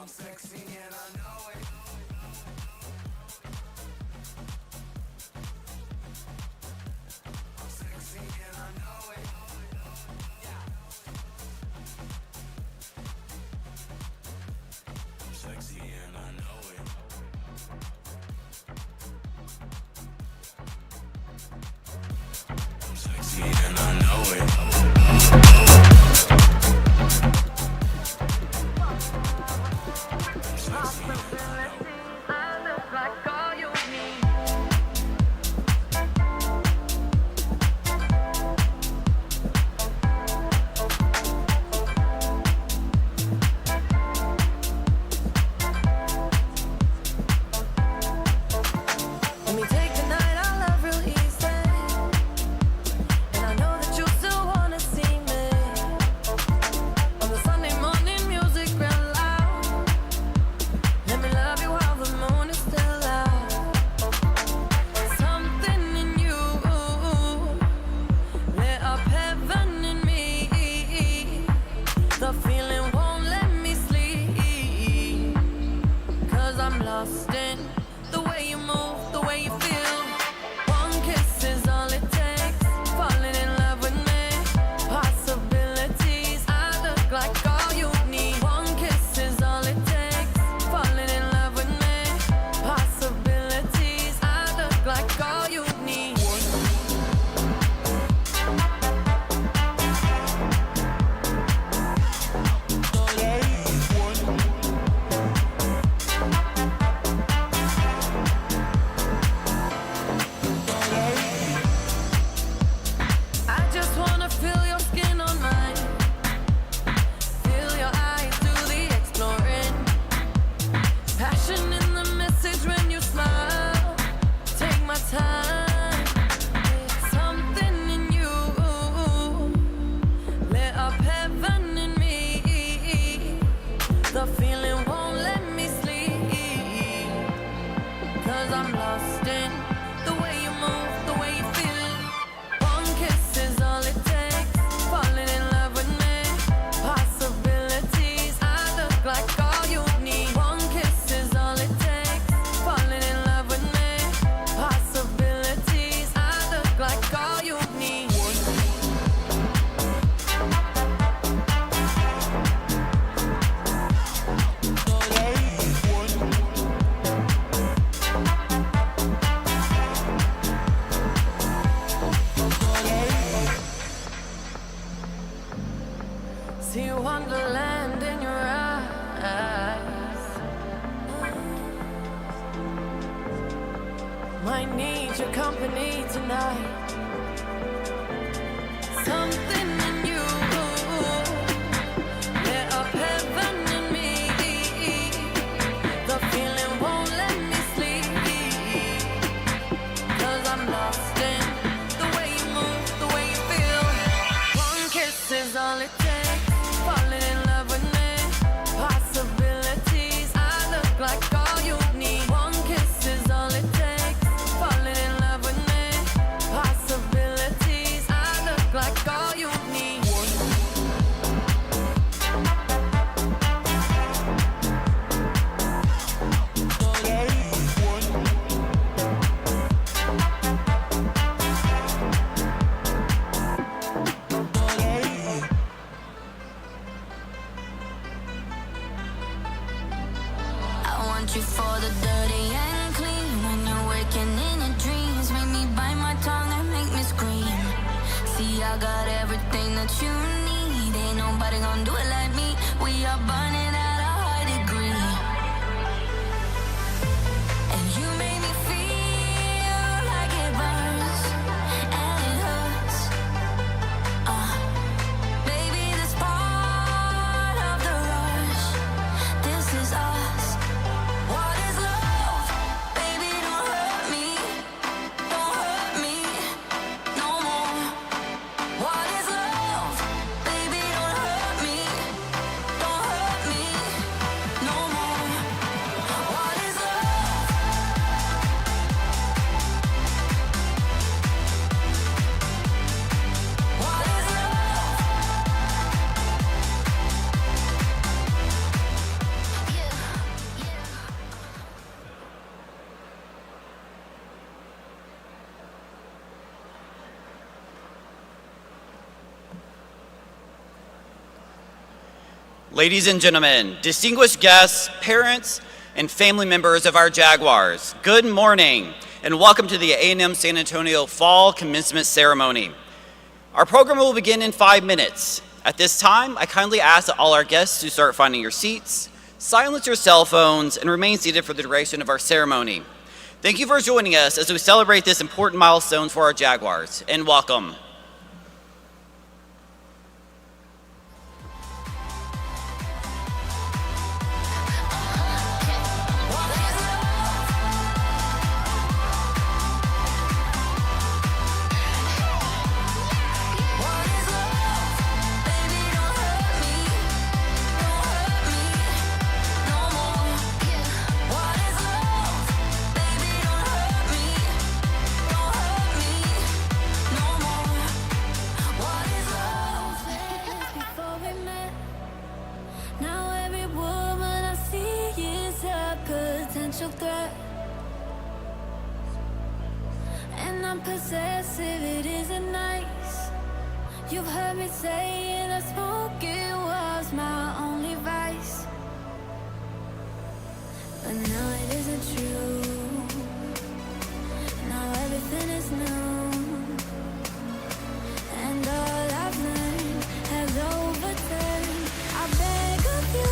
I'm sexy and I know it. I'm sexy and I know it. I'm sexy and I know it. I'm sexy and I know it. Ladies and gentlemen, distinguished guests, parents, and family members of our Jaguars, good morning and welcome to the A&M San Antonio Fall Commencement Ceremony. Our program will begin in 5 minutes. At this time, I kindly ask that all our guests to start finding your seats, silence your cell phones, and remain seated for the duration of our ceremony. Thank you for joining us as we celebrate this important milestone for our Jaguars, and welcome. And I'm possessive, it isn't nice. You've heard me say that smoking was my only vice, but now it isn't true. Now everything is new, and all I've learned has overturned. I beg of you.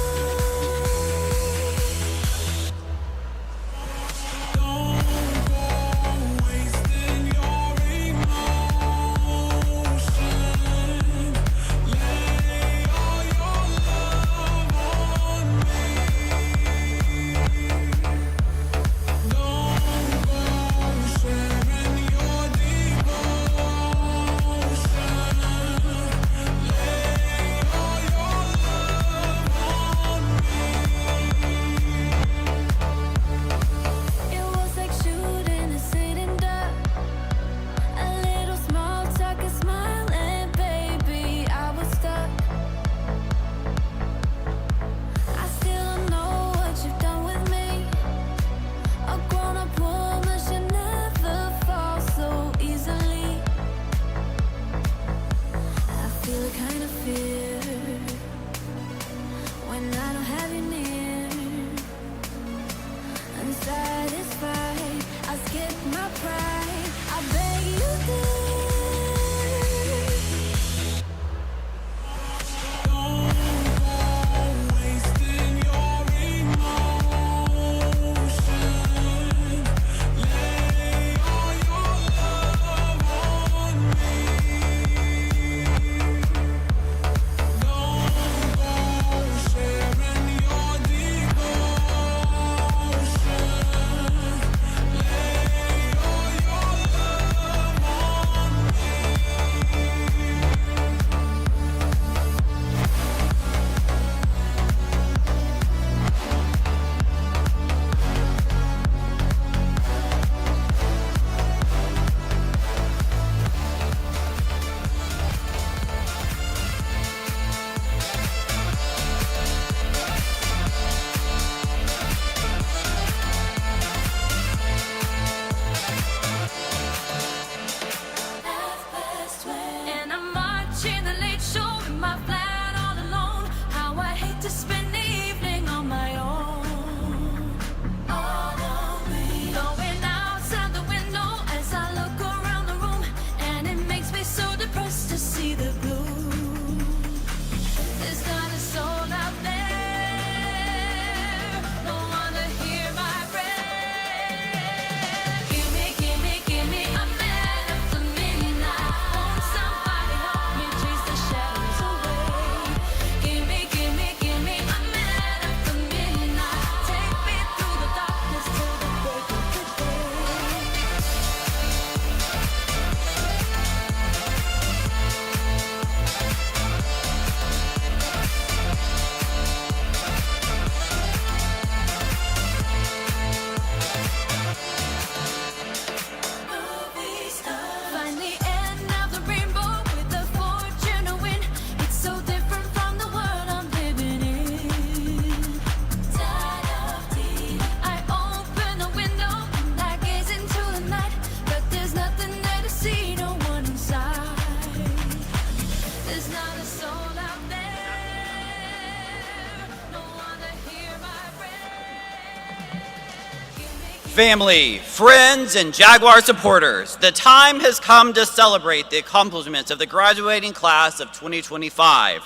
Family, friends, and Jaguar supporters, the time has come to celebrate the accomplishments of the graduating class of 2025.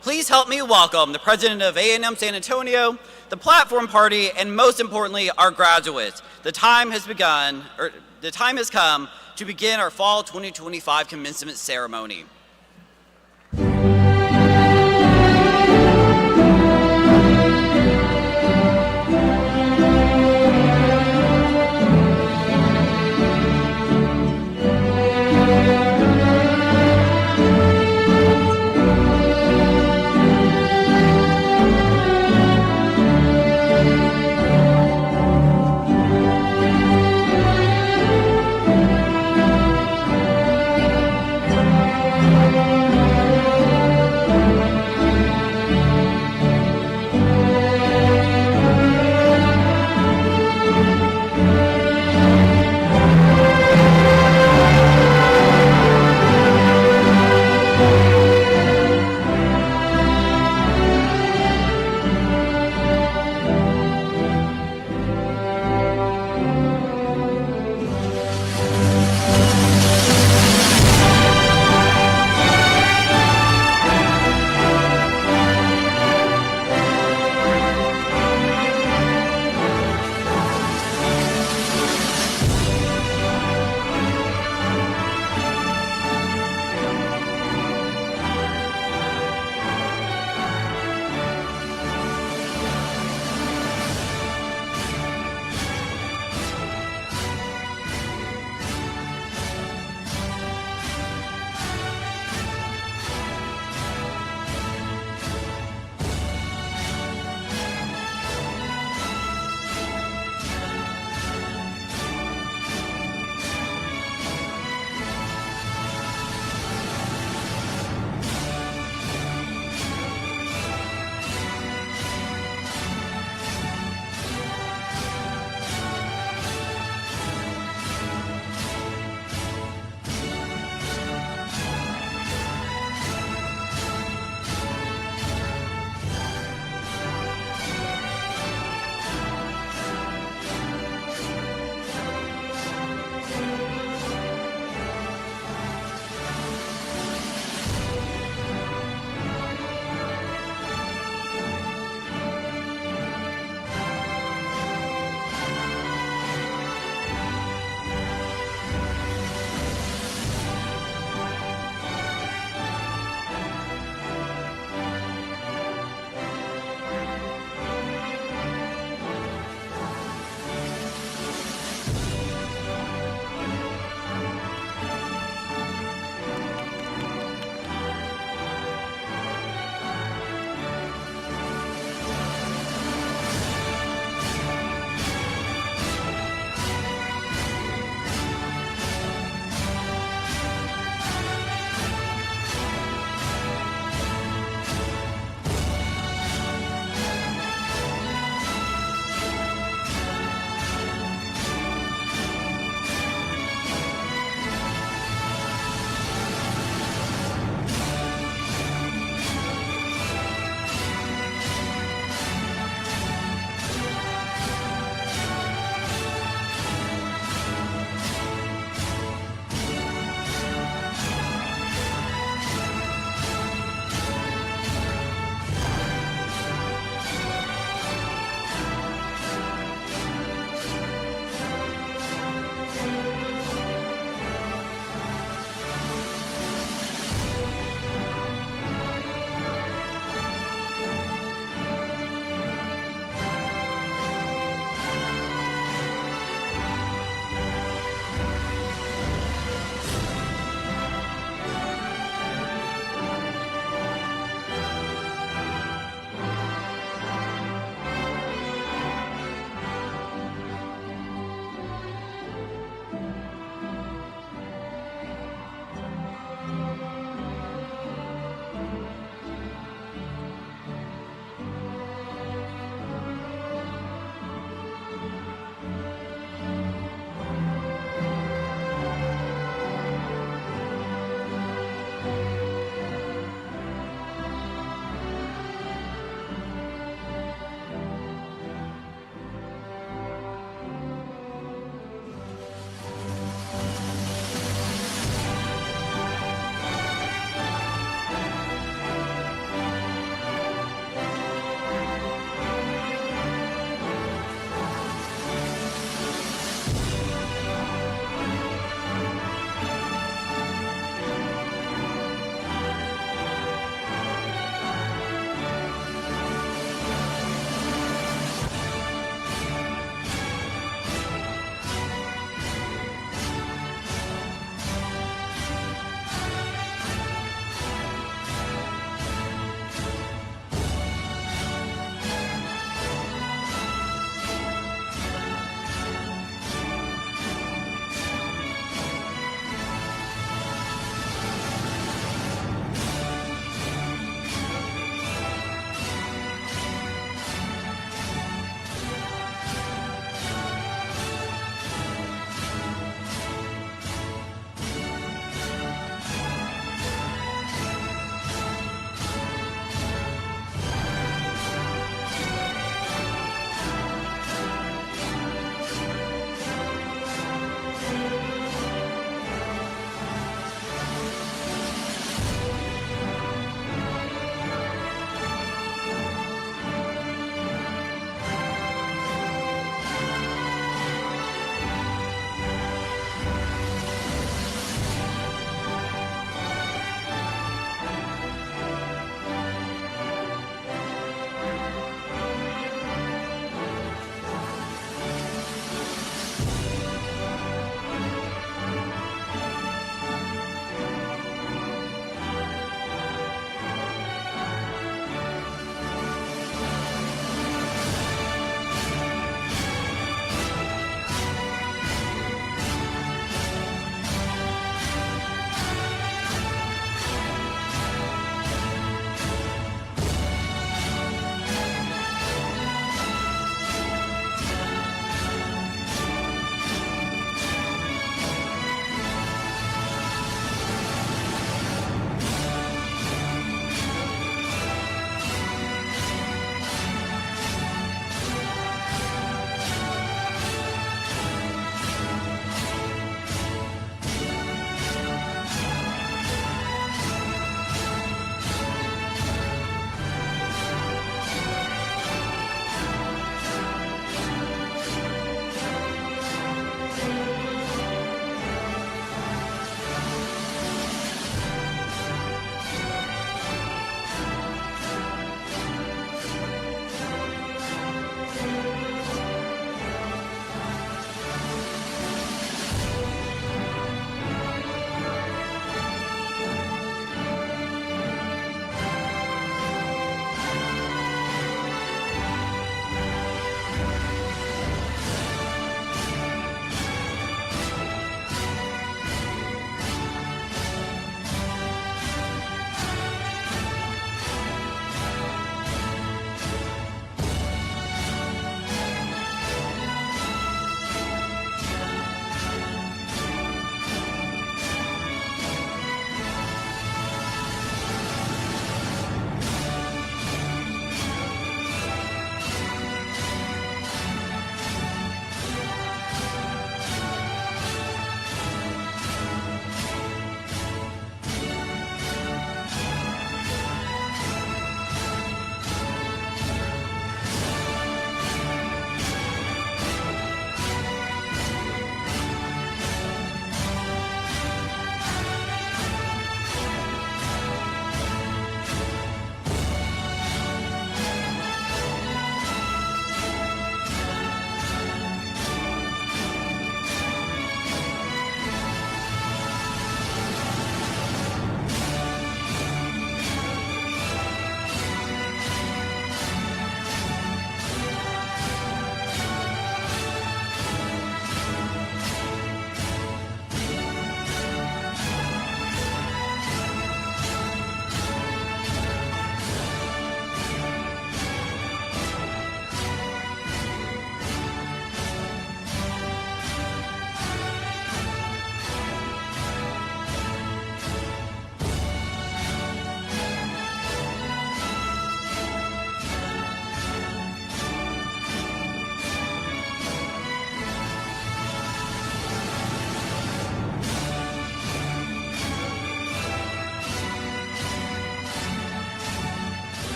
Please help me welcome the president of A&M San Antonio, the platform party, and most importantly, our graduates. The time has come to begin our fall 2025 commencement ceremony.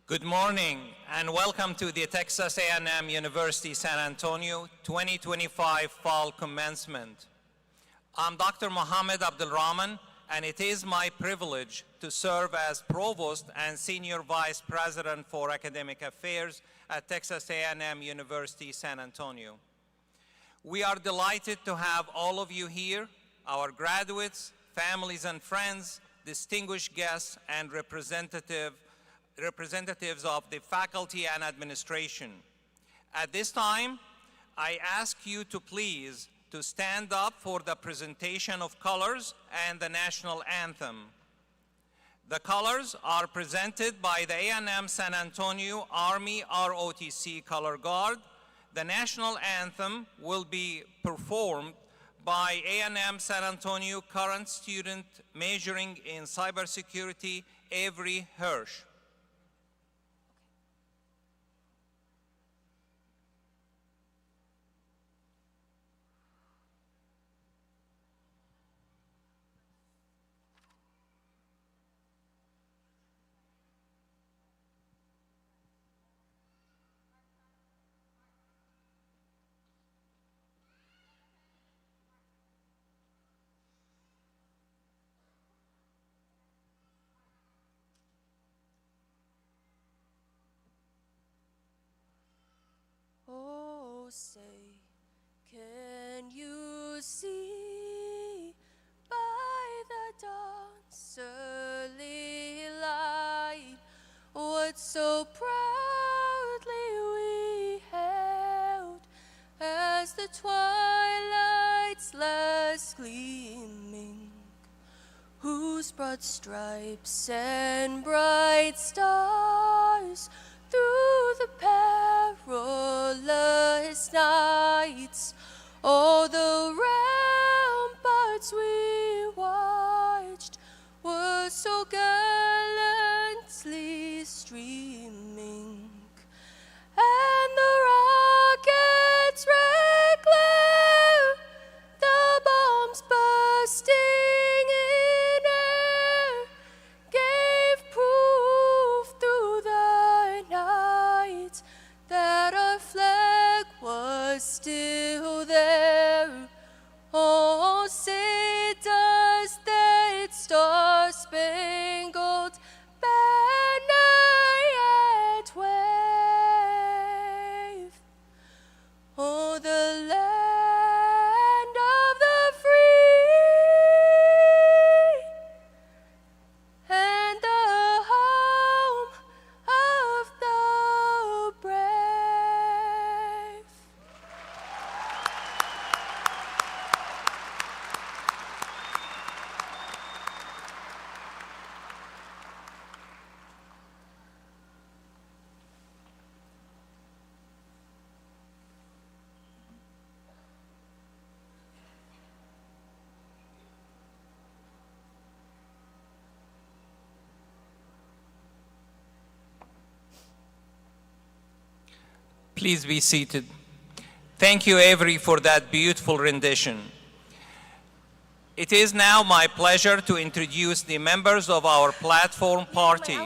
Good morning and welcome to the Texas A&M University San Antonio 2025 Fall Commencement. I'm Dr. Mohammed Abdulrahman, and it is my privilege to serve as Provost and Senior Vice President for Academic Affairs at Texas A&M University San Antonio. We are delighted to have all of you here, our graduates, families and friends, distinguished guests, and representatives of the faculty and administration. At this time, I ask you to please to stand up for the presentation of colors and the national anthem. The colors are presented by the A&M San Antonio Army ROTC Color Guard. The national anthem will be performed by A&M San Antonio current student majoring in cybersecurity, Avery Hirsch. Oh, say, can you see by the dawn's early light what so proudly we held as the twilight's last gleaming, whose broad stripes and bright stars through the perilous nights, all the ramparts we watched were so gallantly streaming, and the rockets' red glare, the bombs bursting in air, gave proof through the night that our flag was still there. Oh, say does that star-spangled banner yet wave? Oh, the land of the free and the home of the brave. Please be seated. Thank you, Avery, for that beautiful rendition. It is now my pleasure to introduce the members of our platform party.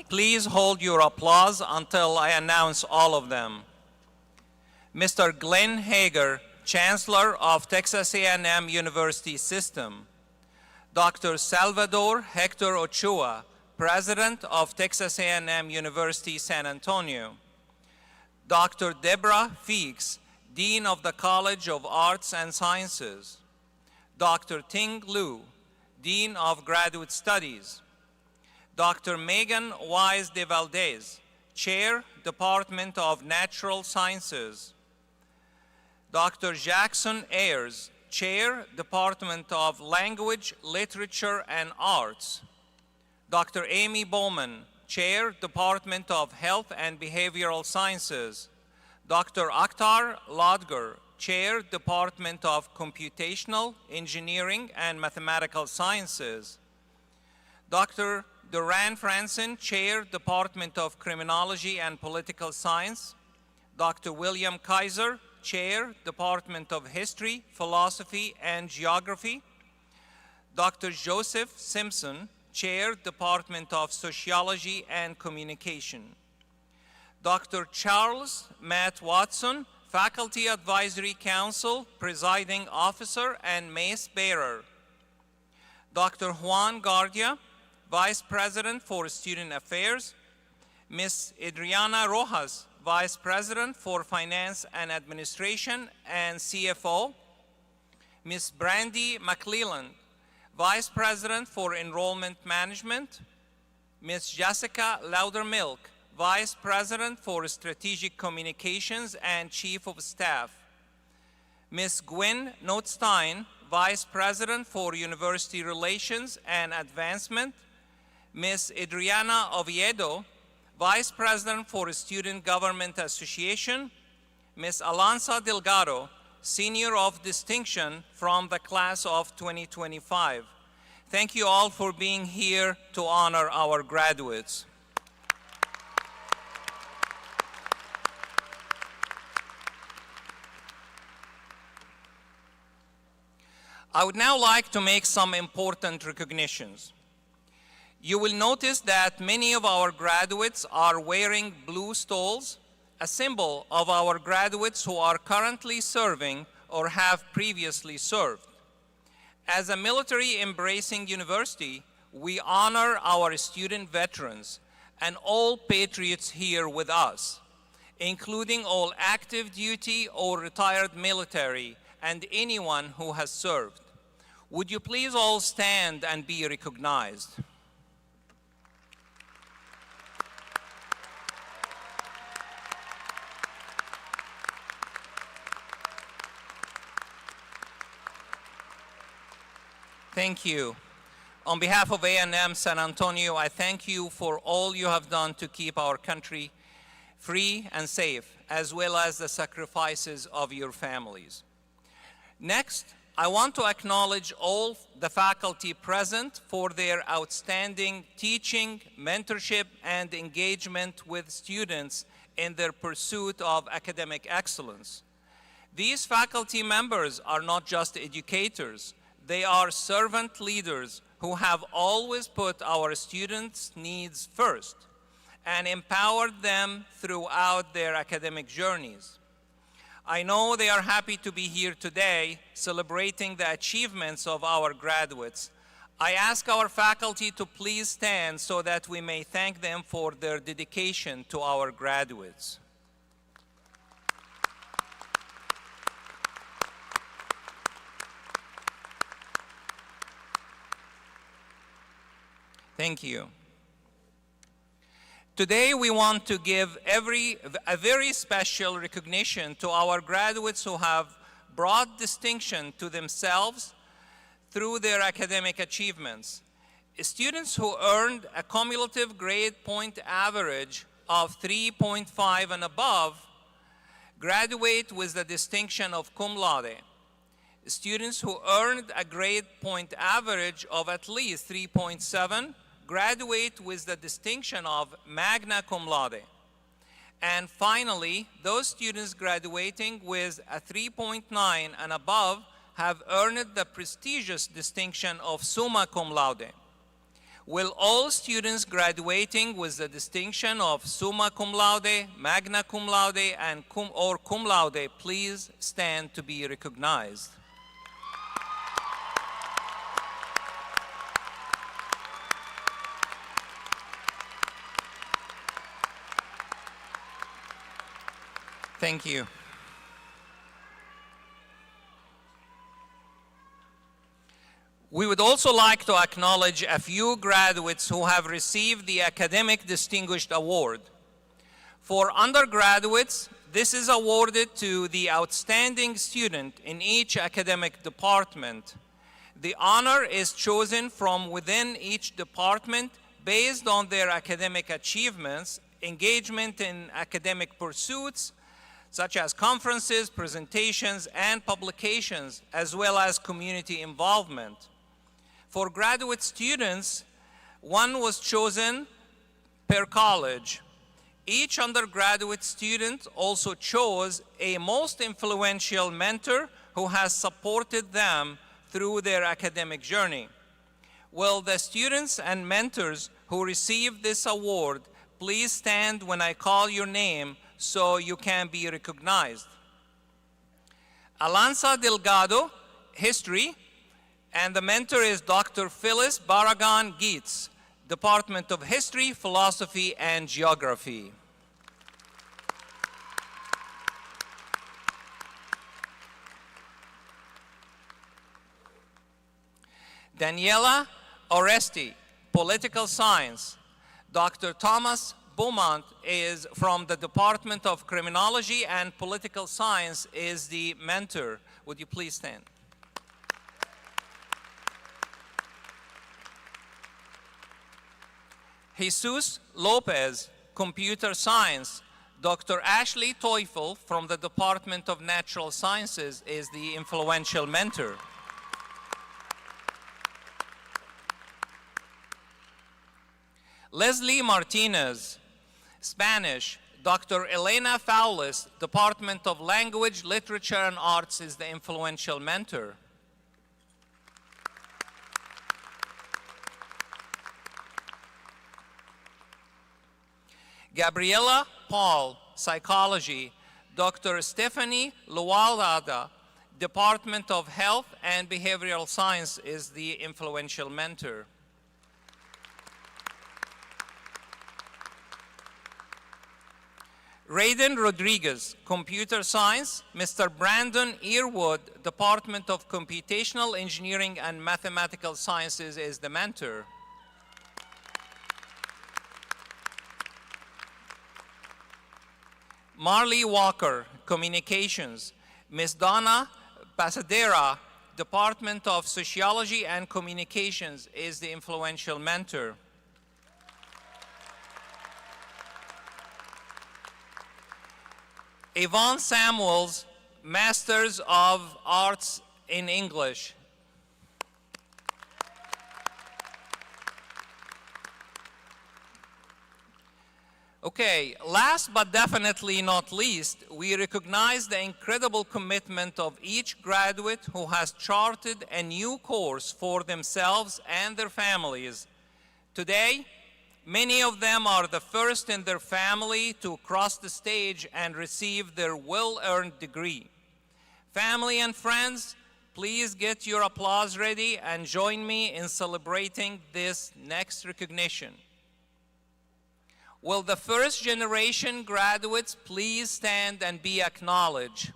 Please hold your applause until I announce all of them. Mr. Glenn Hager, Chancellor of Texas A&M University System. Dr. Salvador Hector Ochoa, President of Texas A&M University San Antonio. Dr. Deborah Feeks, Dean of the College of Arts and Sciences. Dr. Ting Liu, Dean of Graduate Studies. Dr. Megan Wise de Valdez, Chair, Department of Natural Sciences. Dr. Jackson Ayers, Chair, Department of Language, Literature, and Arts. Dr. Amy Bowman, Chair, Department of Health and Behavioral Sciences. Dr. Akhtar Lodgar, Chair, Department of Computational Engineering and Mathematical Sciences. Dr. Duran Franson, Chair, Department of Criminology and Political Science. Dr. William Kaiser, Chair, Department of History, Philosophy, and Geography. Dr. Joseph Simpson, Chair, Department of Sociology and Communication. Dr. Charles Matt Watson, Faculty Advisory Council, Presiding Officer and Mace Bearer. Dr. Juan Guardia, Vice President for Student Affairs. Ms. Adriana Rojas, Vice President for Finance and Administration and CFO. Ms. Brandy McClelland, Vice President for Enrollment Management. Ms. Jessica Loudermilk, Vice President for Strategic Communications and Chief of Staff. Ms. Gwen Notstein, Vice President for University Relations and Advancement. Ms. Adriana Oviedo, Vice President for Student Government Association. Ms. Alanza Delgado, Senior of Distinction from the class of 2025. Thank you all for being here to honor our graduates. I would now like to make some important recognitions. You will notice that many of our graduates are wearing blue stoles, a symbol of our graduates who are currently serving or have previously served. As a military-embracing university, we honor our student veterans and all patriots here with us, including all active duty or retired military and anyone who has served. Would you please all stand and be recognized? Thank you. On behalf of A&M San Antonio, I thank you for all you have done to keep our country free and safe, as well as the sacrifices of your families. Next, I want to acknowledge all the faculty present for their outstanding teaching, mentorship, and engagement with students in their pursuit of academic excellence. These faculty members are not just educators. They are servant leaders who have always put our students' needs first and empowered them throughout their academic journeys. I know they are happy to be here today celebrating the achievements of our graduates. I ask our faculty to please stand so that we may thank them for their dedication to our graduates. Thank you. Today we want to give a very special recognition to our graduates who have brought distinction to themselves through their academic achievements. Students who earned a cumulative grade point average of 3.5 and above graduate with the distinction of cum laude. Students who earned a grade point average of at least 3.7 graduate with the distinction of magna cum laude. And finally, those students graduating with a 3.9 and above have earned the prestigious distinction of summa cum laude. Will all students graduating with the distinction of summa cum laude, magna cum laude, and cum laude please stand to be recognized? Thank you. We would also like to acknowledge a few graduates who have received the Academic Distinguished Award. For undergraduates, this is awarded to the outstanding student in each academic department. The honor is chosen from within each department based on their academic achievements, engagement in academic pursuits, such as conferences, presentations, and publications, as well as community involvement. For graduate students, one was chosen per college. Each undergraduate student also chose a most influential mentor who has supported them through their academic journey. Will the students and mentors who receive this award please stand when I call your name so you can be recognized? Alanza Delgado, History, and the mentor is Dr. Phyllis Barragan Geets, Department of History, Philosophy, and Geography. Daniela Oresti, Political Science. Dr. Thomas Beaumont is from the Department of Criminology and Political Science is the mentor. Would you please stand? Jesus Lopez, Computer Science. Dr. Ashley Teufel from the Department of Natural Sciences is the influential mentor. Leslie Martinez, Spanish. Dr. Elena Faulis, Department of Language, Literature, and Arts is the influential mentor. Gabriela Paul, Psychology. Dr. Stephanie Lualada, Department of Health and Behavioral Science is the influential mentor. Raiden Rodriguez, Computer Science. Mr. Brandon Earwood, Department of Computational Engineering and Mathematical Sciences is the mentor. Marley Walker, Communications. Ms. Donna Pasadera, Department of Sociology and Communications is the influential mentor. Yvonne Samuels, Masters of Arts in English. Okay, last but definitely not least, we recognize the incredible commitment of each graduate who has charted a new course for themselves and their families. Today, many of them are the first in their family to cross the stage and receive their well-earned degree. Family and friends, please get your applause ready and join me in celebrating this next recognition. Will the first generation graduates please stand and be acknowledged?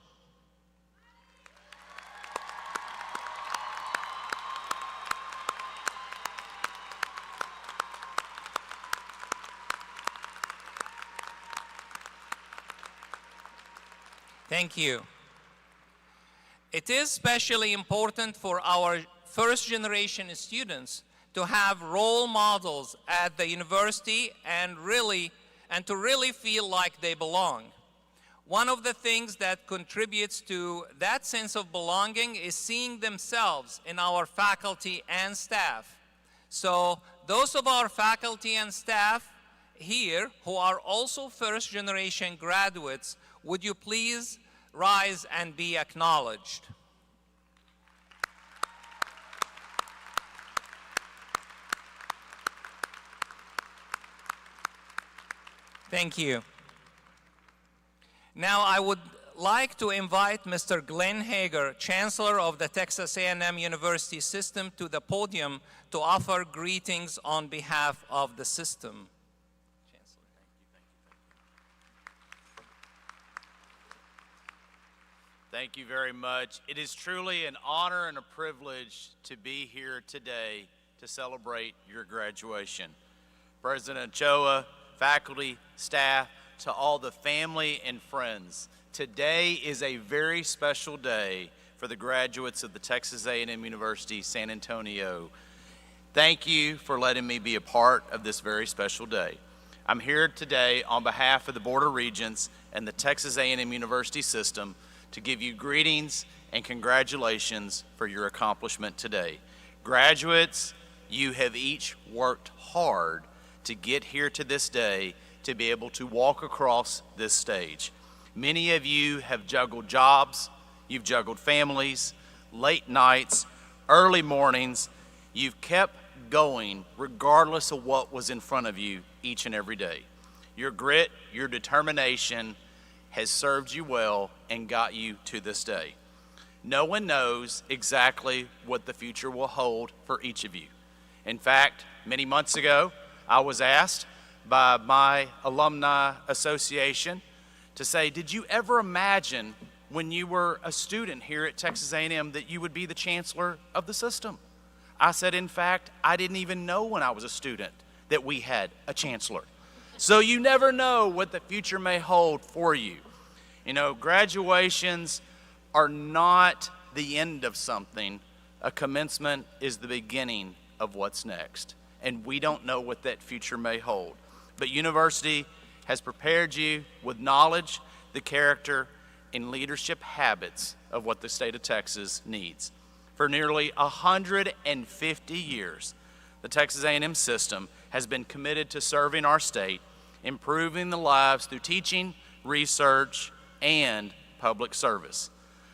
Thank you. It is especially important for our first generation students to have role models at the university and to really feel like they belong. One of the things that contributes to that sense of belonging is seeing themselves in our faculty and staff. So those of our faculty and staff here who are also first generation graduates, would you please rise and be acknowledged? Thank you. Now I would like to invite Mr. Glenn Hager, Chancellor of the Texas A&M University System, to the podium to offer greetings on behalf of the system. Chancellor. Thank you very much. It is truly an honor and a privilege to be here today to celebrate your graduation. President Ochoa, faculty, staff, to all the family and friends. Today is a very special day for the graduates of the Texas A&M University San Antonio. Thank you for letting me be a part of this very special day. I'm here today on behalf of the Board of Regents and the Texas A&M University System to give you greetings and congratulations for your accomplishment today. Graduates, you have each worked hard to get here to this day to be able to walk across this stage. Many of you have juggled jobs, you've juggled families, late nights, early mornings. You've kept going regardless of what was in front of you each and every day. Your grit, your determination has served you well and got you to this day. No one knows exactly what the future will hold for each of you. In fact, many months ago, I was asked by my alumni association to say, did you ever imagine when you were a student here at Texas A&M that you would be the chancellor of the system? I said, in fact, I didn't even know when I was a student that we had a chancellor. So you never know what the future may hold for you. You know, graduations are not the end of something. A commencement is the beginning of what's next. And we don't know what that future may hold. But university has prepared you with knowledge, the character, and leadership habits of what the state of Texas needs. For nearly 150 years, the Texas A&M system has been committed to serving our state, improving the lives through teaching, research, and public service.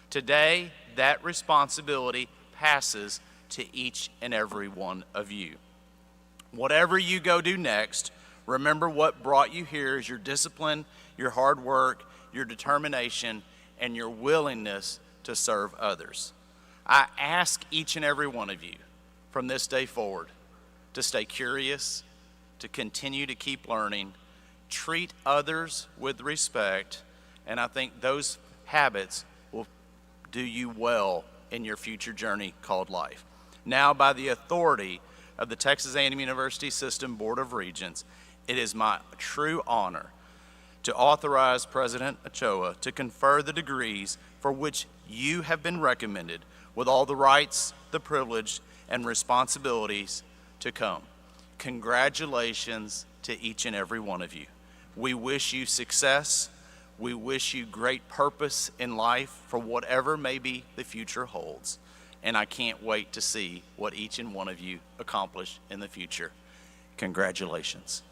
Today, that responsibility passes to each and every one of you. Whatever you go do next, remember what brought you here is your discipline, your hard work, your determination, and your willingness to serve others. I ask each and every one of you from this day forward to stay curious, to continue to keep learning, treat others with respect, and I think those habits will do you well in your future journey called life. Now, by the authority of the Texas A&M University System Board of Regents, it is my true honor to authorize President Ochoa to confer the degrees for which you have been recommended with all the rights, the privilege, and responsibilities to come. Congratulations to each and every one of you. We wish you success. We wish you great purpose in life for whatever maybe the future holds. And I can't wait to see what each and one of you accomplish in the future. Congratulations.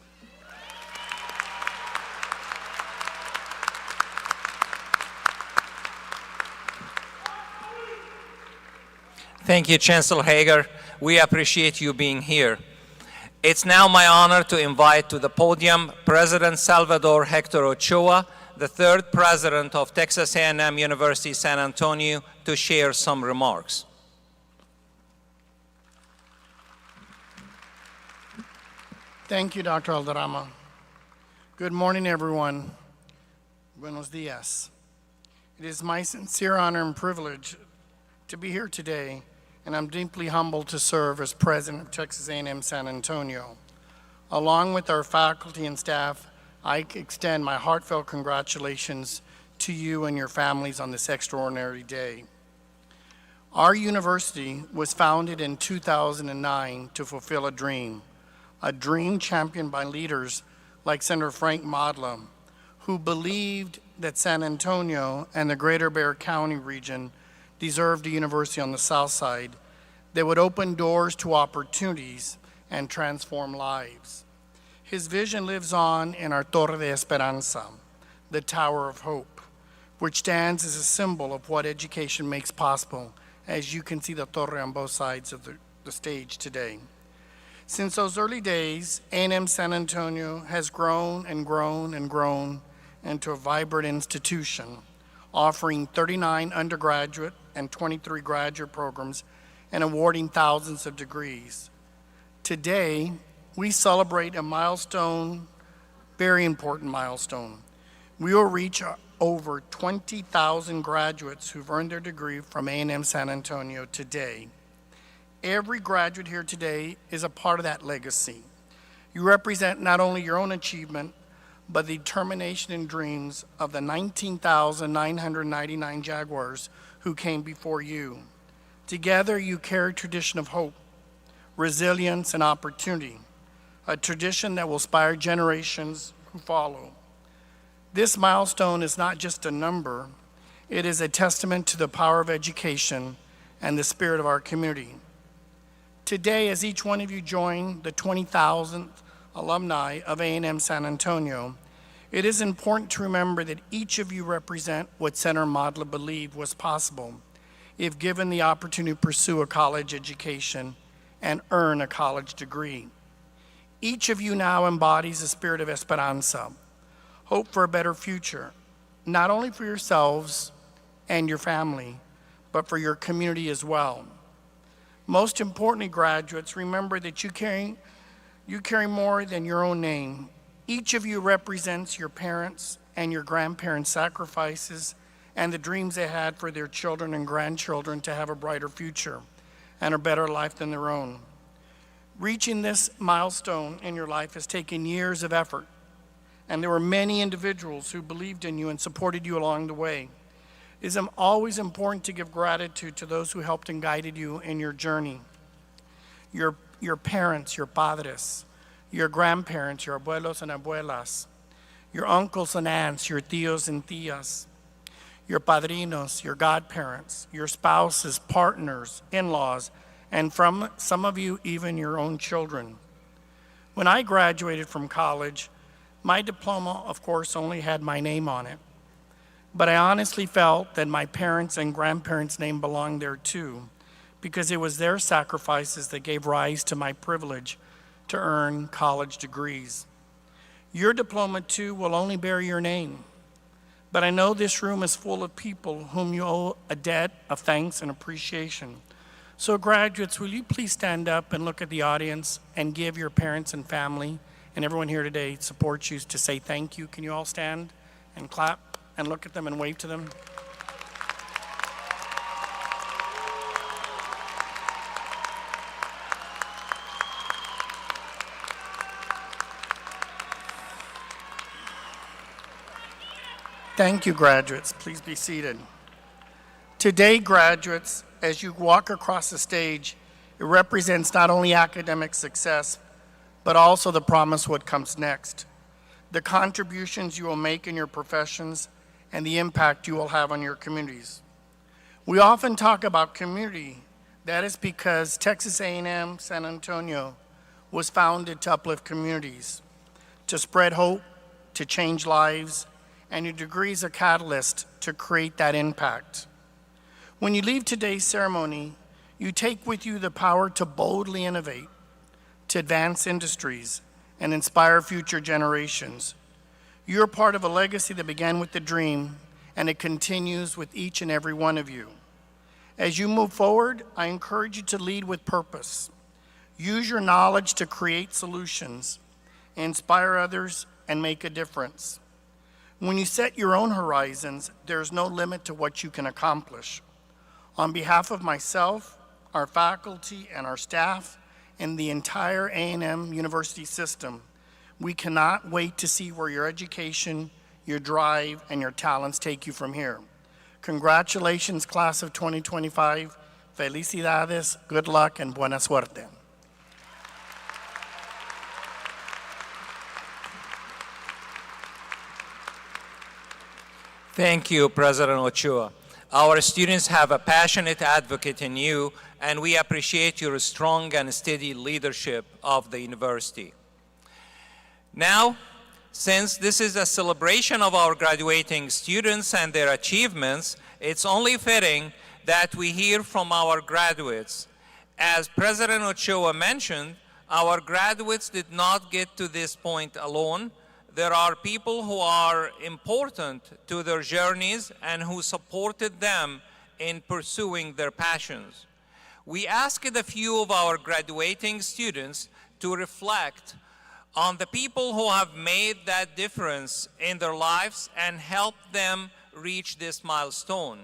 Thank you, Chancellor Hager. We appreciate you being here. It's now my honor to invite to the podium President Salvador Hector Ochoa, the third president of Texas A&M University San Antonio, to share some remarks. Thank you, Dr. Alderrama. Good morning, everyone. Buenos dias. It is my sincere honor and privilege to be here today, and I'm deeply humbled to serve as president of Texas A&M San Antonio. Along with our faculty and staff, I extend my heartfelt congratulations to you and your families on this extraordinary day. Our university was founded in 2009 to fulfill a dream championed by leaders like Senator Frank Modla, who believed that San Antonio and the greater Bexar County region deserved a university on the south side that would open doors to opportunities and transform lives. His vision lives on in our Torre de Esperanza, the Tower of Hope, which stands as a symbol of what education makes possible, as you can see the torre on both sides of the stage today. Since those early days, A&M San Antonio has grown and grown and grown into a vibrant institution, offering 39 undergraduate and 23 graduate programs and awarding thousands of degrees. Today, we celebrate a milestone, very important milestone. We will reach over 20,000 graduates who've earned their degree from A&M San Antonio today. Every graduate here today is a part of that legacy. You represent not only your own achievement, but the determination and dreams of the 19,999 Jaguars who came before you. Together, you carry a tradition of hope, resilience, and opportunity, a tradition that will inspire generations who follow. This milestone is not just a number, it is a testament to the power of education and the spirit of our community. Today, as each one of you join the 20,000th alumni of A&M San Antonio, it is important to remember that each of you represent what Senator Modla believed was possible if given the opportunity to pursue a college education and earn a college degree. Each of you now embodies the spirit of esperanza, hope for a better future, not only for yourselves and your family, but for your community as well. Most importantly, graduates, remember that you carry more than your own name. Each of you represents your parents' and your grandparents' sacrifices and the dreams they had for their children and grandchildren to have a brighter future and a better life than their own. Reaching this milestone in your life has taken years of effort, and there were many individuals who believed in you and supported you along the way. It is always important to give gratitude to those who helped and guided you in your journey. Your parents, your padres, your grandparents, your abuelos and abuelas, your uncles and aunts, your tíos and tías, your padrinos, your godparents, your spouses, partners, in-laws, and from some of you, even your own children. When I graduated from college, my diploma, of course, only had my name on it. But I honestly felt that my parents' and grandparents' name belonged there too, because it was their sacrifices that gave rise to my privilege to earn college degrees. Your diploma too will only bear your name. But I know this room is full of people whom you owe a debt of thanks and appreciation. So graduates, will you please stand up and look at the audience and give your parents and family and everyone here today support you to say thank you. Can you all stand and clap and look at them and wave to them? Thank you, graduates. Please be seated. Today, graduates, as you walk across the stage, it represents not only academic success, but also the promise of what comes next, the contributions you will make in your professions, and the impact you will have on your communities. We often talk about community. That is because Texas A&M San Antonio was founded to uplift communities, to spread hope, to change lives, and your degree is a catalyst to create that impact. When you leave today's ceremony, you take with you the power to boldly innovate, to advance industries, and inspire future generations. You're part of a legacy that began with the dream, and it continues with each and every one of you. As you move forward, I encourage you to lead with purpose. Use your knowledge to create solutions, inspire others, and make a difference. When you set your own horizons, there's no limit to what you can accomplish. On behalf of myself, our faculty, and our staff, and the entire A&M University system, we cannot wait to see where your education, your drive, and your talents take you from here. Congratulations, class of 2025. Felicidades, good luck, and buena suerte. Thank you, President Ochoa. Our students have a passionate advocate in you, and we appreciate your strong and steady leadership of the university. Now, since this is a celebration of our graduating students and their achievements, it's only fitting that we hear from our graduates. As President Ochoa mentioned, our graduates did not get to this point alone. There are people who are important to their journeys and who supported them in pursuing their passions. We asked a few of our graduating students to reflect on the people who have made that difference in their lives and helped them reach this milestone.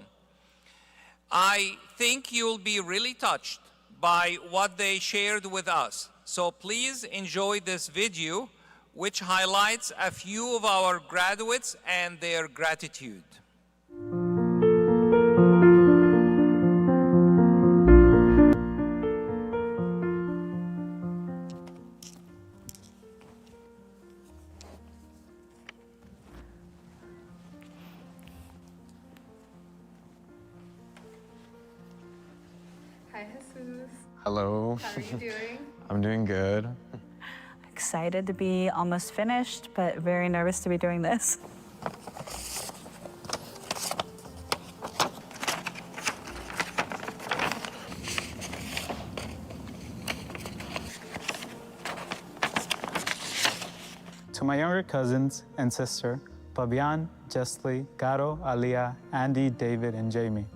I think you'll be really touched by what they shared with us. So please enjoy this video, which highlights a few of our graduates and their gratitude. Hi, Jesus. Hello. How are you doing? I'm doing good. Excited to be almost finished, but very nervous to be doing this. To my younger cousins and sister, Fabian, Jesly, Garo, Aliyah, Andy, David, and Jamie.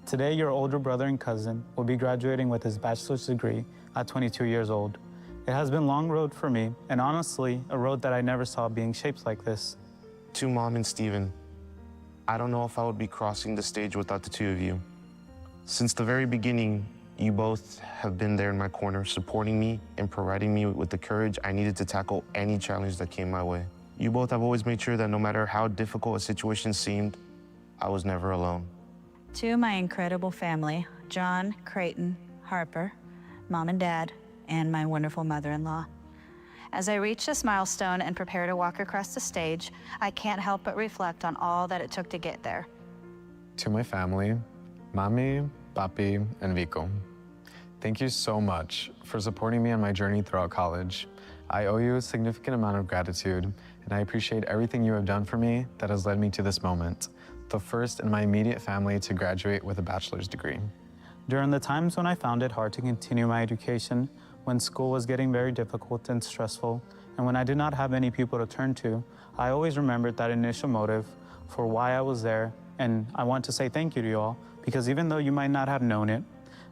Today, your older brother and cousin will be graduating with his bachelor's degree at 22 years old. It has been a long road for me, and honestly, a road that I never saw being shaped like this. To Mom and Steven, I don't know if I would be crossing the stage without the two of you. Since the very beginning, you both have been there in my corner, supporting me and providing me with the courage I needed to tackle any challenge that came my way. You both have always made sure that no matter how difficult a situation seemed, I was never alone. To my incredible family, John, Creighton, Harper, Mom and Dad, and my wonderful mother-in-law. As I reach this milestone and prepare to walk across the stage, I can't help but reflect on all that it took to get there. To my family, Mami, Papi, and Vico. Thank you so much for supporting me on my journey throughout college. I owe you a significant amount of gratitude, and I appreciate everything you have done for me that has led me to this moment, the first in my immediate family to graduate with a bachelor's degree. During the times when I found it hard to continue my education, when school was getting very difficult and stressful, and when I did not have any people to turn to, I always remembered that initial motive for why I was there, and I want to say thank you to you all, because even though you might not have known it,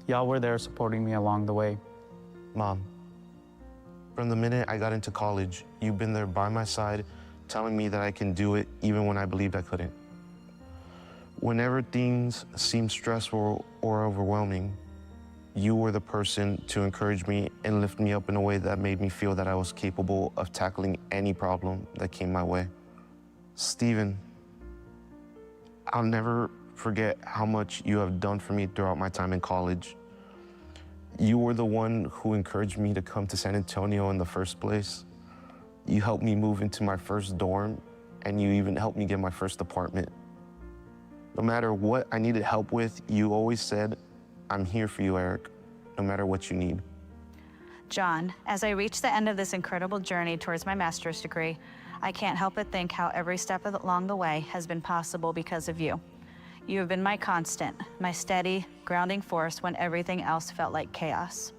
y'all were there supporting me along the way. Mom, from the minute I got into college, you've been there by my side, telling me that I can do it even when I believed I couldn't. Whenever things seemed stressful or overwhelming, you were the person to encourage me and lift me up in a way that made me feel that I was capable of tackling any problem that came my way. Steven, I'll never forget how much you have done for me throughout my time in college. You were the one who encouraged me to come to San Antonio in the first place. You helped me move into my first dorm, and you even helped me get my first apartment. No matter what I needed help with, you always said, "I'm here for you, Eric, no matter what you need." John, as I reach the end of this incredible journey towards my master's degree, I can't help but think how every step along the way has been possible because of you. You have been my constant, my steady, grounding force when everything else felt like chaos.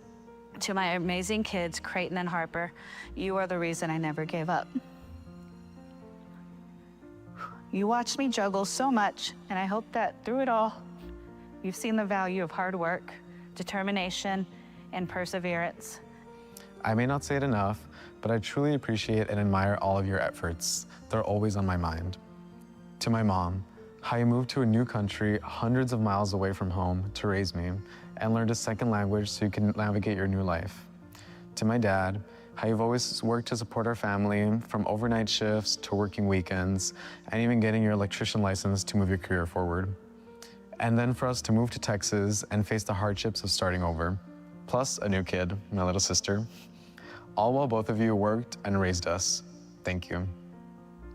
To my amazing kids, Creighton and Harper, you are the reason I never gave up. You watched me juggle so much, and I hope that through it all, you've seen the value of hard work, determination, and perseverance. I may not say it enough, but I truly appreciate and admire all of your efforts. They're always on my mind. To my mom, how you moved to a new country hundreds of miles away from home to raise me and learned a second language so you can navigate your new life. To my dad, how you've always worked to support our family, from overnight shifts to working weekends, and even getting your electrician license to move your career forward. And then for us to move to Texas and face the hardships of starting over, plus a new kid, my little sister, all while both of you worked and raised us. Thank you.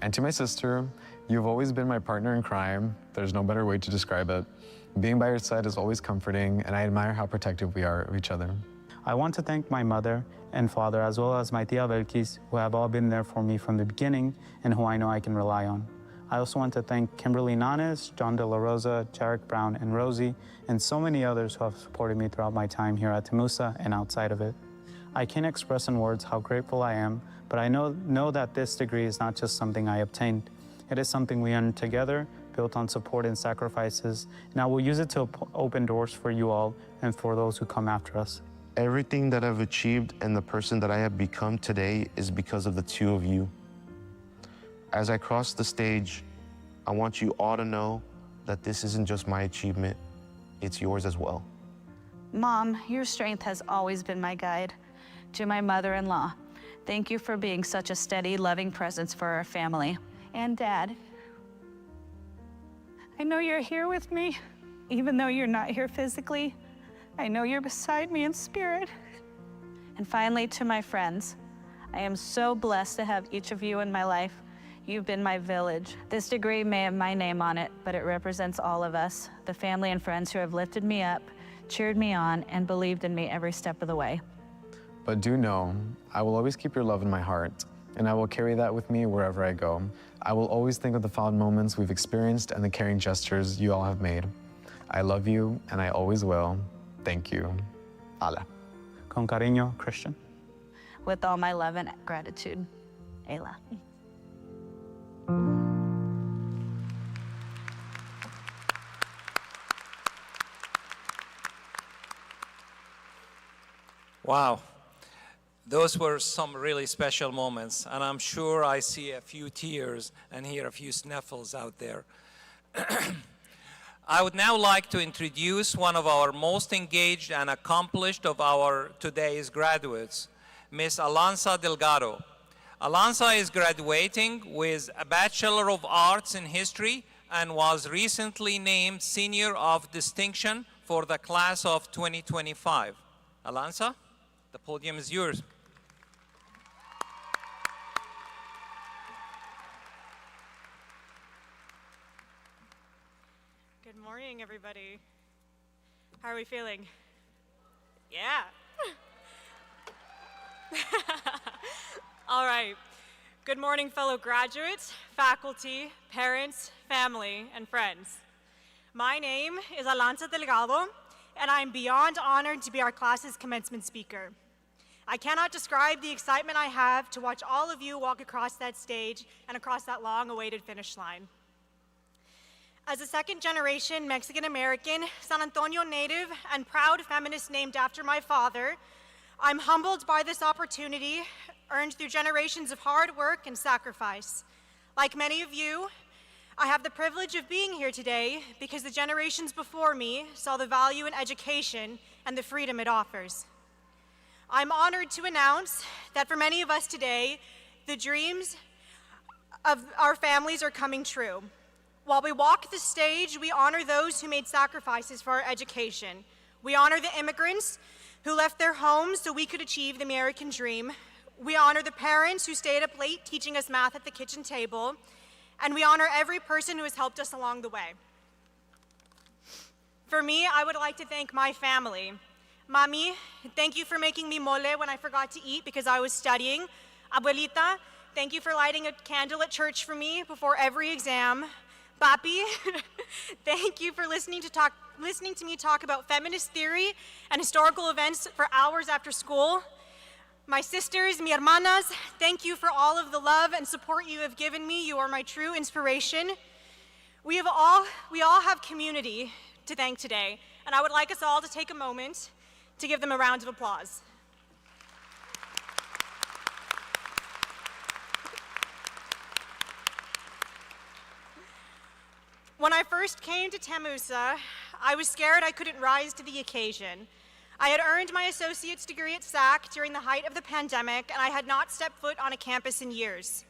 And to my sister, you've always been my partner in crime. There's no better way to describe it. Being by your side is always comforting, and I admire how protective we are of each other. I want to thank my mother and father, as well as my tia Belkis, who have all been there for me from the beginning and who I know I can rely on. I also want to thank Kimberly Nanes, John De La Rosa, Jarek Brown, and Rosie, and so many others who have supported me throughout my time here at Temusa and outside of it. I can't express in words how grateful I am, but I know that this degree is not just something I obtained. It is something we earned together, built on support and sacrifices, and I will use it to open doors for you all and for those who come after us. Everything that I've achieved and the person that I have become today is because of the two of you. As I cross the stage, I want you all to know that this isn't just my achievement, it's yours as well. Mom, your strength has always been my guide. To my mother-in-law, thank you for being such a steady, loving presence for our family. And Dad, I know you're here with me, even though you're not here physically. I know you're beside me in spirit. And finally, to my friends, I am so blessed to have each of you in my life. You've been my village. This degree may have my name on it, but it represents all of us, the family and friends who have lifted me up, cheered me on, and believed in me every step of the way. But do know, I will always keep your love in my heart, and I will carry that with me wherever I go. I will always think of the fond moments we've experienced and the caring gestures you all have made. I love you, and I always will. Thank you. Ala. Con cariño, Christian. With all my love and gratitude. Ayla. Wow. Those were some really special moments, and I'm sure I see a few tears and hear a few sniffles out there. I would now like to introduce one of our most engaged and accomplished of our today's graduates, Miss Alanza Delgado. Alanza is graduating with a Bachelor of Arts in History and was recently named Senior of Distinction for the class of 2025. Alanza, the podium is yours. Good morning, everybody. How are we feeling? Yeah. All right. Good morning, fellow graduates, faculty, parents, family, and friends. My name is Alanza Delgado, and I'm beyond honored to be our class's commencement speaker. I cannot describe the excitement I have to watch all of you walk across that stage and across that long-awaited finish line. As a second-generation Mexican-American, San Antonio native, and proud feminist named after my father, I'm humbled by this opportunity earned through generations of hard work and sacrifice. Like many of you, I have the privilege of being here today because the generations before me saw the value in education and the freedom it offers. I'm honored to announce that for many of us today, the dreams of our families are coming true. While we walk the stage, we honor those who made sacrifices for our education. We honor the immigrants who left their homes so we could achieve the American dream. We honor the parents who stayed up late teaching us math at the kitchen table. And we honor every person who has helped us along the way. For me, I would like to thank my family. Mami, thank you for making me mole when I forgot to eat because I was studying. Abuelita, thank you for lighting a candle at church for me before every exam. Papi, thank you for listening to me talk about feminist theory and historical events for hours after school. My sisters, mi hermanas, thank you for all of the love and support you have given me. You are my true inspiration. We all have community to thank today, and I would like us all to take a moment to give them a round of applause. When I first came to Temusa, I was scared I couldn't rise to the occasion. I had earned my associate's degree at SAC during the height of the pandemic, and I had not stepped foot on a campus in years.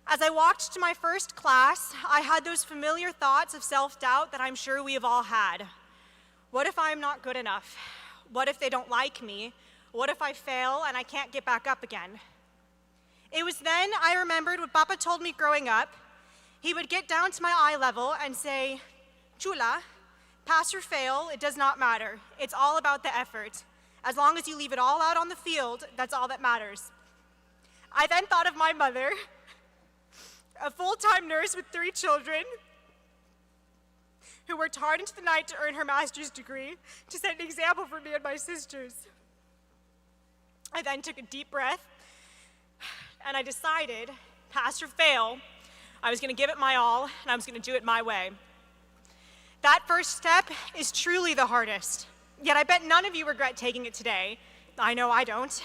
As I walked to my first class, I had those familiar thoughts of self-doubt that I'm sure we have all had. What if I'm not good enough? What if they don't like me? What if I fail and I can't get back up again? It was then I remembered what Papa told me growing up. He would get down to my eye level and say, "Chula, pass or fail, it does not matter. It's all about the effort. As long as you leave it all out on the field, that's all that matters." I then thought of my mother, a full-time nurse with 3 children, who worked hard into the night to earn her master's degree to set an example for me and my sisters. I then took a deep breath, and I decided, pass or fail, I was going to give it my all, and I was going to do it my way. That first step is truly the hardest, yet I bet none of you regret taking it today. I know I don't.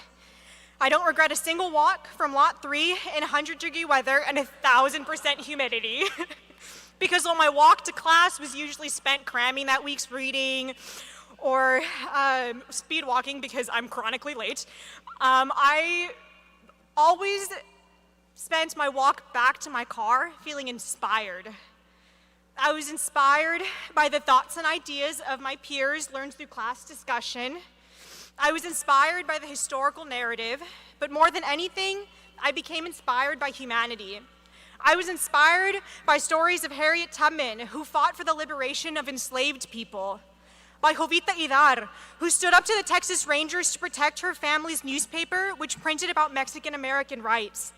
I don't regret a single walk from Lot 3 in 100-degree weather and 1,000% humidity. Because while my walk to class was usually spent cramming that week's reading or speed walking because I'm chronically late, I always spent my walk back to my car feeling inspired. I was inspired by the thoughts and ideas of my peers learned through class discussion. I was inspired by the historical narrative, but more than anything, I became inspired by humanity. I was inspired by stories of Harriet Tubman, who fought for the liberation of enslaved people, by Jovita Idar, who stood up to the Texas Rangers to protect her family's newspaper, which printed about Mexican-American rights,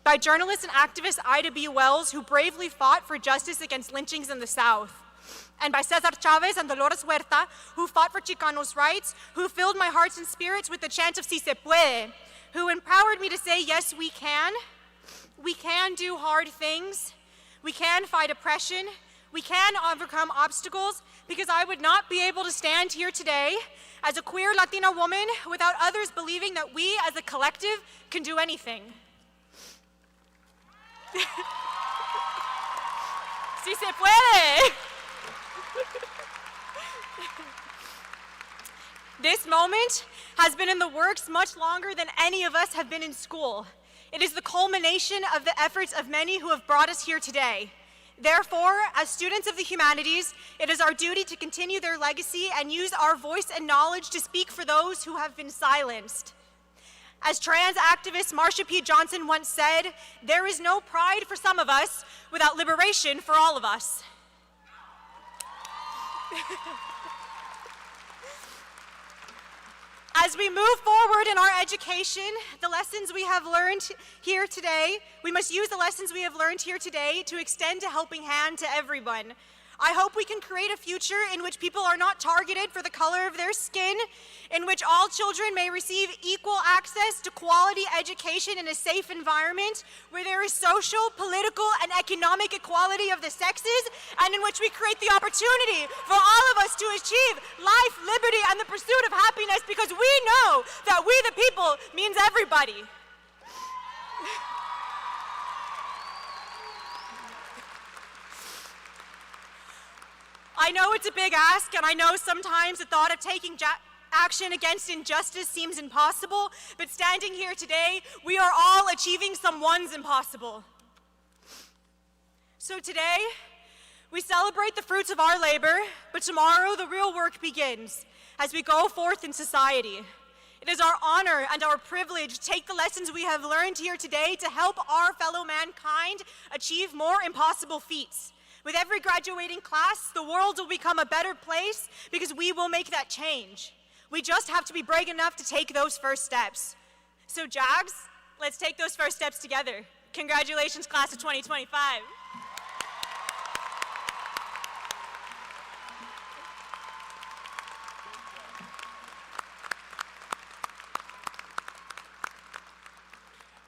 by journalist and activist Ida B. Wells, who bravely fought for justice against lynchings in the South, and by Cesar Chavez and Dolores Huerta, who fought for Chicanos' rights, who filled my hearts and spirits with the chant of Si se puede, who empowered me to say, yes, we can, We can do hard things. We can fight oppression. We can overcome obstacles, because I would not be able to stand here today as a queer Latina woman without others believing that we as a collective can do anything. Sí se puede. This moment has been in the works much longer than any of us have been in school. It is the culmination of the efforts of many who have brought us here today. Therefore, as students of the humanities, it is our duty to continue their legacy and use our voice and knowledge to speak for those who have been silenced. As trans activist Marsha P. Johnson once said, there is no pride for some of us without liberation for all of us. As we move forward in our education, the lessons we have learned here today, we must use the lessons we have learned here today to extend a helping hand to everyone. I hope we can create a future in which people are not targeted for the color of their skin, in which all children may receive equal access to quality education in a safe environment, where there is social, political, and economic equality of the sexes, and in which we create the opportunity for all of us to achieve life, liberty, and the pursuit of happiness, because we know that we the people means everybody. I know it's a big ask, and I know sometimes the thought of taking action against injustice seems impossible, but standing here today, we are all achieving someone's impossible. So today, we celebrate the fruits of our labor, but tomorrow the real work begins as we go forth in society. It is our honor and our privilege to take the lessons we have learned here today to help our fellow mankind achieve more impossible feats. With every graduating class, the world will become a better place because we will make that change. We just have to be brave enough to take those first steps. So Jags, let's take those first steps together. Congratulations, class of 2025.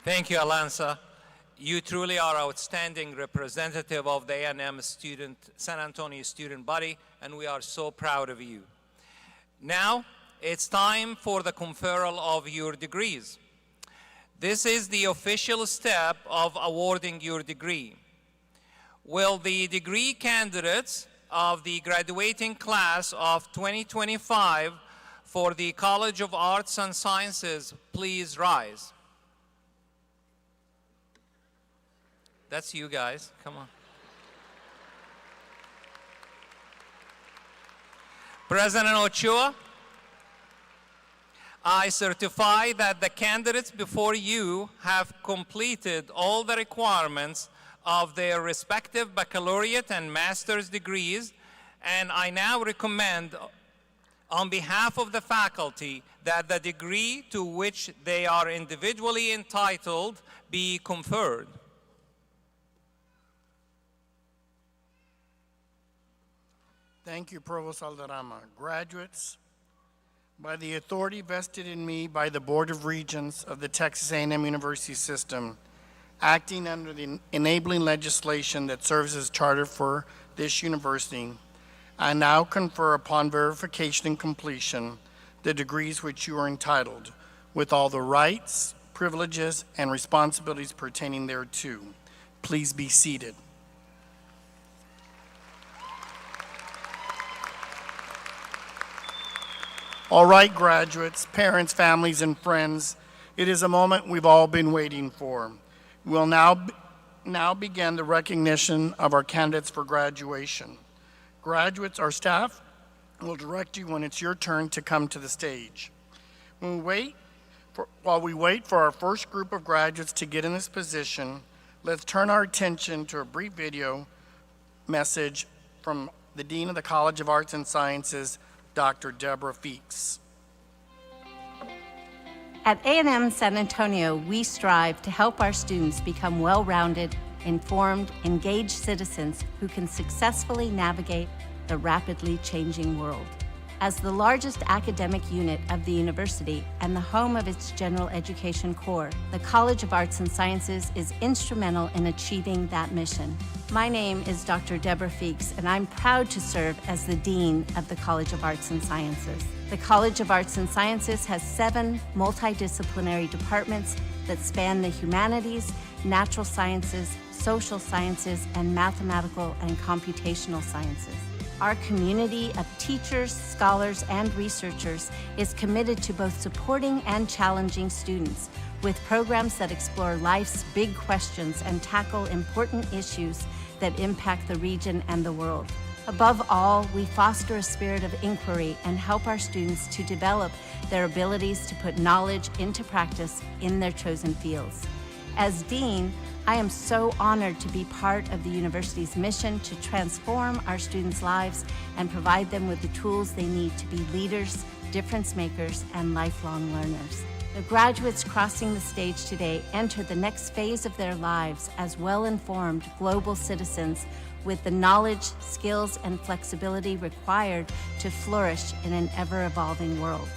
Thank you, Alanza. You truly are outstanding representative of the A&M San Antonio student body, and we are so proud of you. Now, it's time for the conferral of your degrees. This is the official step of awarding your degree. Will the degree candidates of the graduating class of 2025 for the College of Arts and Sciences please rise? That's you guys, come on. President Ochoa, I certify that the candidates before you have completed all the requirements of their respective baccalaureate and master's degrees, and I now recommend on behalf of the faculty that the degree to which they are individually entitled be conferred. Thank you, Provost Alderama. Graduates, by the authority vested in me by the Board of Regents of the Texas A&M University System, acting under the enabling legislation that serves as charter for this university, I now confer upon verification and completion the degrees which you are entitled, with all the rights, privileges, and responsibilities pertaining thereto. Please be seated. All right, graduates, parents, families, and friends, it is a moment we've all been waiting for. We'll now begin the recognition of our candidates for graduation. Graduates, our staff will direct you when it's your turn to come to the stage. While we wait for our first group of graduates to get in this position, let's turn our attention to a brief video message from the Dean of the College of Arts and Sciences, Dr. Deborah Feeks. At A&M San Antonio, we strive to help our students become well-rounded, informed, engaged citizens who can successfully navigate the rapidly changing world. As the largest academic unit of the university and the home of its general education core, the College of Arts and Sciences is instrumental in achieving that mission. My name is Dr. Deborah Feeks, and I'm proud to serve as the Dean of the College of Arts and Sciences. The College of Arts and Sciences has 7 multidisciplinary departments that span the humanities, natural sciences, social sciences, and mathematical and computational sciences. Our community of teachers, scholars, and researchers is committed to both supporting and challenging students with programs that explore life's big questions and tackle important issues that impact the region and the world. Above all, we foster a spirit of inquiry and help our students to develop their abilities to put knowledge into practice in their chosen fields. As Dean, I am so honored to be part of the university's mission to transform our students' lives and provide them with the tools they need to be leaders, difference makers, and lifelong learners. The graduates crossing the stage today enter the next phase of their lives as well-informed global citizens with the knowledge, skills, and flexibility required to flourish in an ever-evolving world.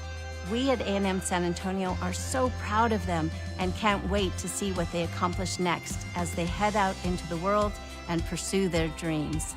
We at A&M San Antonio are so proud of them and can't wait to see what they accomplish next as they head out into the world and pursue their dreams.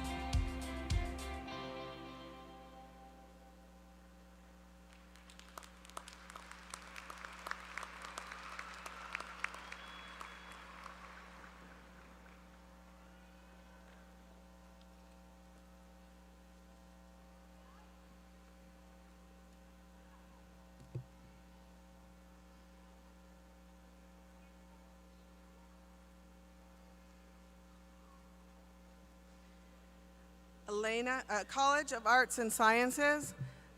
College of Arts and Sciences,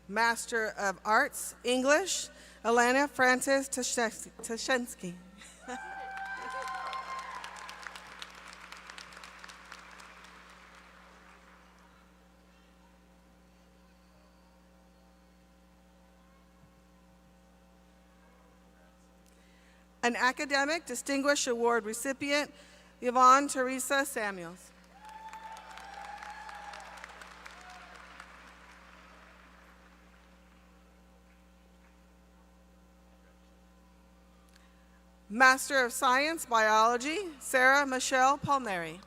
Master of Arts, English, Elena Frances Tashensky. An Academic Distinguished Award recipient, Yvonne Teresa Samuels. Master of Science, Biology, Sarah Michelle Palmieri.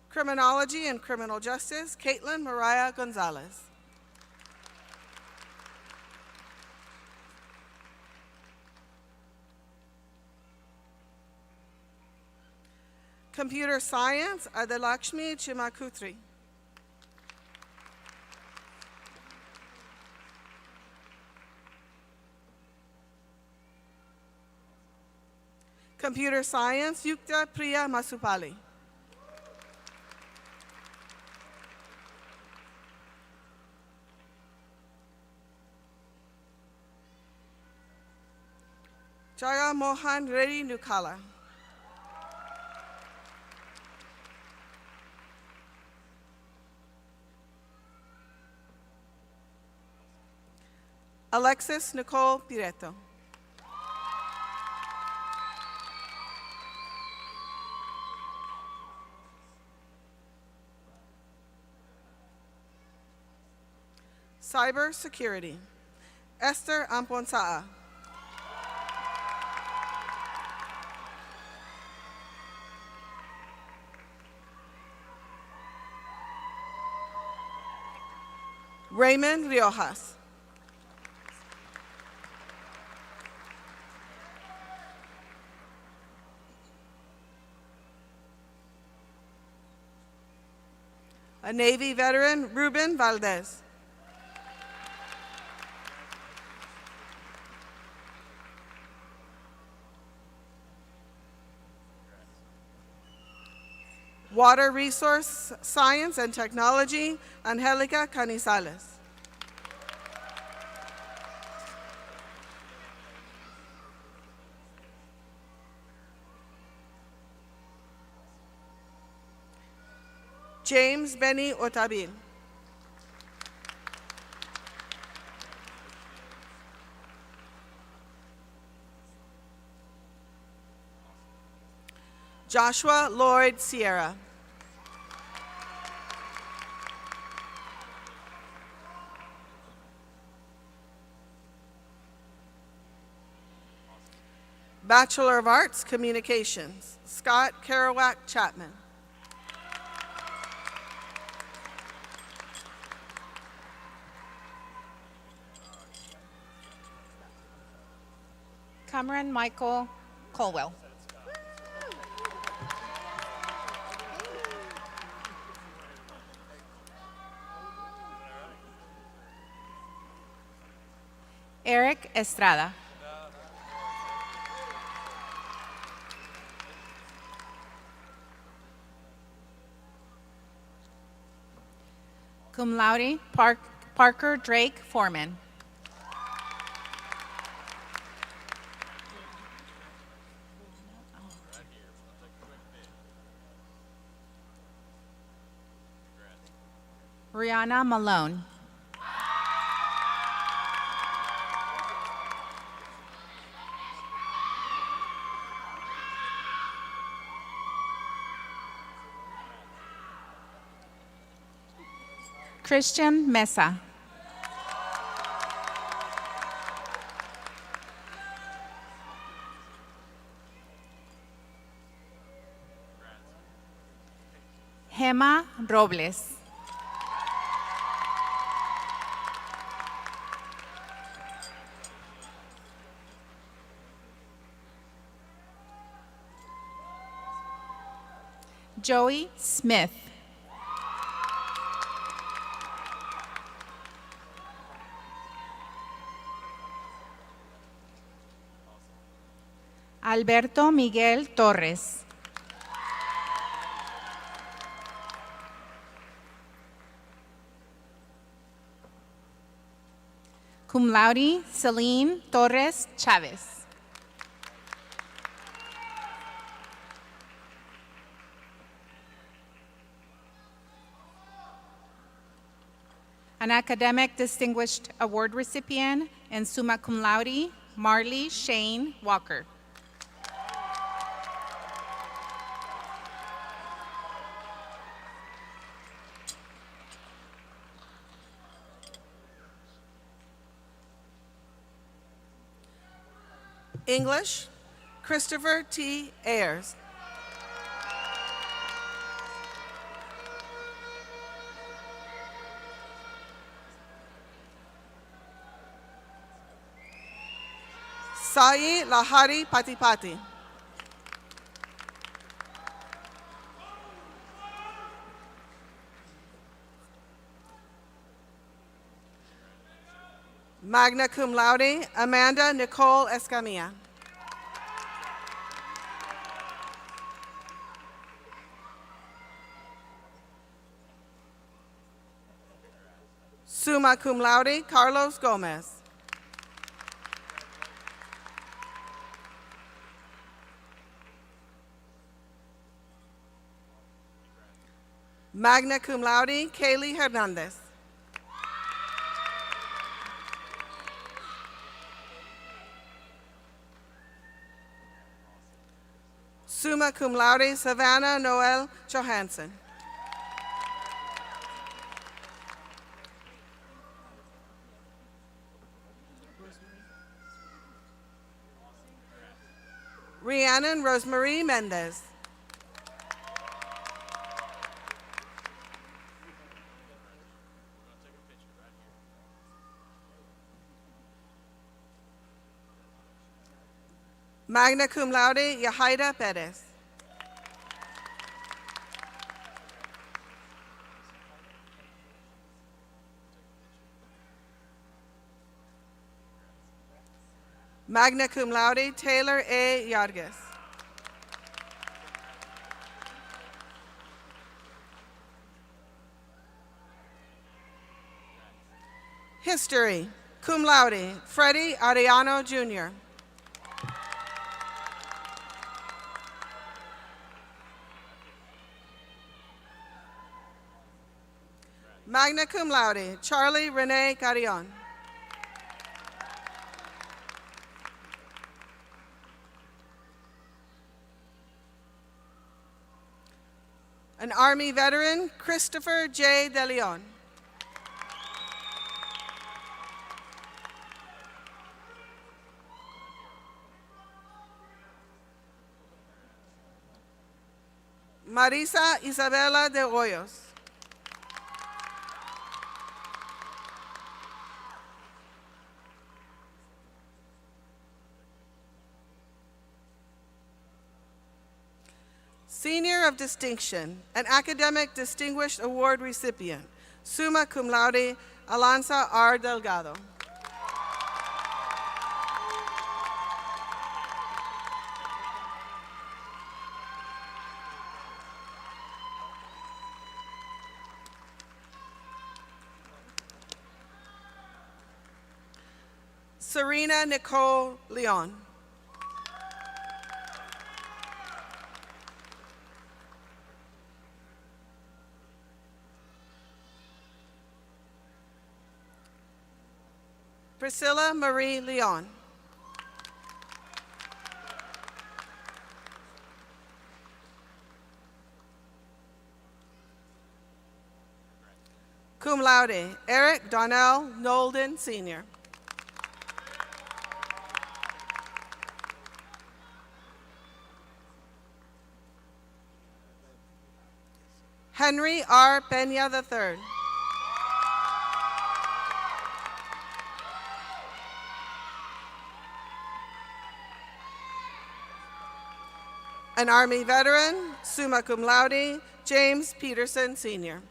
Criminology and Criminal Justice, Caitlin Mariah Gonzalez. Computer Science, Adalakshmi Chimakutri. Computer Science, Yukta Priya Masupali. Jaya Mohan Reddy Nukala. Alexis Nicole Pireto. Cyber Security, Esther Amponsaa. Raymond Riojas. A Navy veteran, Ruben Valdez. Water Resource Science and Technology, Angelica Canizales. James Benny Otabil. Joshua Lloyd Sierra. Bachelor of Arts, Communications, Scott Kerouac Chapman. Cameron Michael Colwell. Eric Estrada. Cum laude, Parker Drake Foreman. Rihanna Malone. Christian Mesa. Gemma Robles. Joey Smith. Alberto Miguel Torres. Cum laude, Celine Torres Chavez. An academic distinguished award recipient and summa cum laude, Marley Shane Walker. English, Christopher T. Ayers. Sai Lahari Patipati. Magna cum laude, Amanda Nicole Escamilla. Summa cum laude, Carlos Gomez. Magna cum laude, Kaylee Hernandez. Summa cum laude, Savannah Noel Johansson. Rhiannon Rosemarie Mendez. Magna cum laude, Yahaira Perez. Magna cum laude, Taylor A. Yarges. History, cum laude, Freddie Ariano Jr. Magna cum laude, Charlie Rene Carrion. An Army veteran, Christopher J. De Leon. Marisa Isabela de Hoyos. Senior of Distinction, an Academic Distinguished Award recipient, summa cum laude, Alanza R. Delgado. Serena Nicole Leon. Priscilla Marie Leon. Cum laude, Eric Donnell Nolden, Sr. Henry R. Peña III. An Army veteran, summa cum laude, James Peterson, Sr.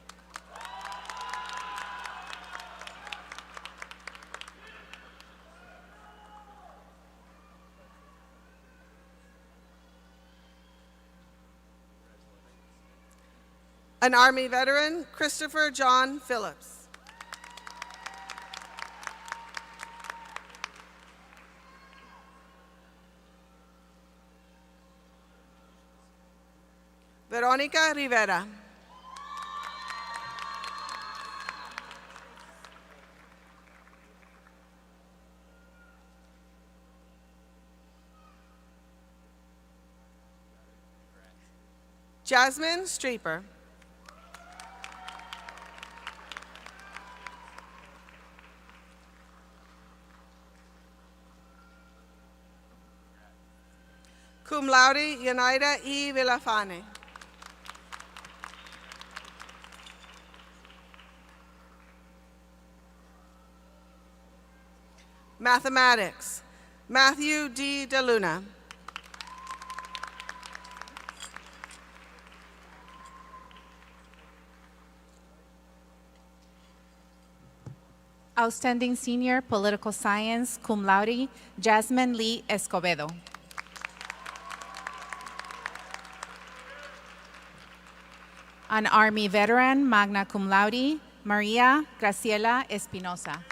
An Army veteran, Christopher John Phillips. Veronica Rivera. Jasmine Streeper. Cum laude, Yunaida E. Villafane. Mathematics, Matthew D. DeLuna. Outstanding Senior Political Science, cum laude, Jasmine Lee Escobedo. An Army veteran, magna cum laude, Maria Graciela Espinosa.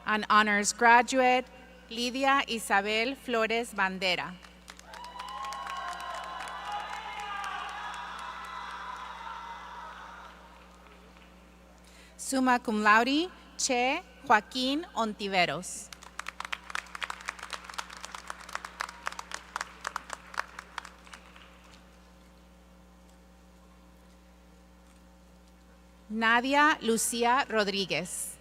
An honors graduate, Lidia Isabel Flores Bandera. Summa cum laude, Che Joaquín Ontiveros. Nadia Lucia Rodríguez.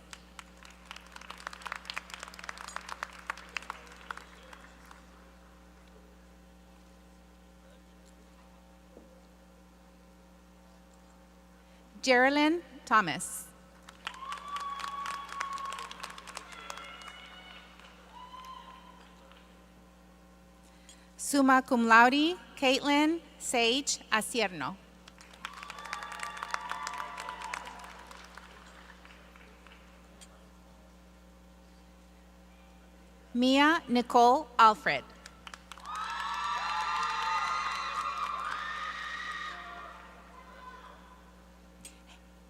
Geraldine Thomas. Summa cum laude, Caitlin Sage Acierno. Mia Nicole Alfred.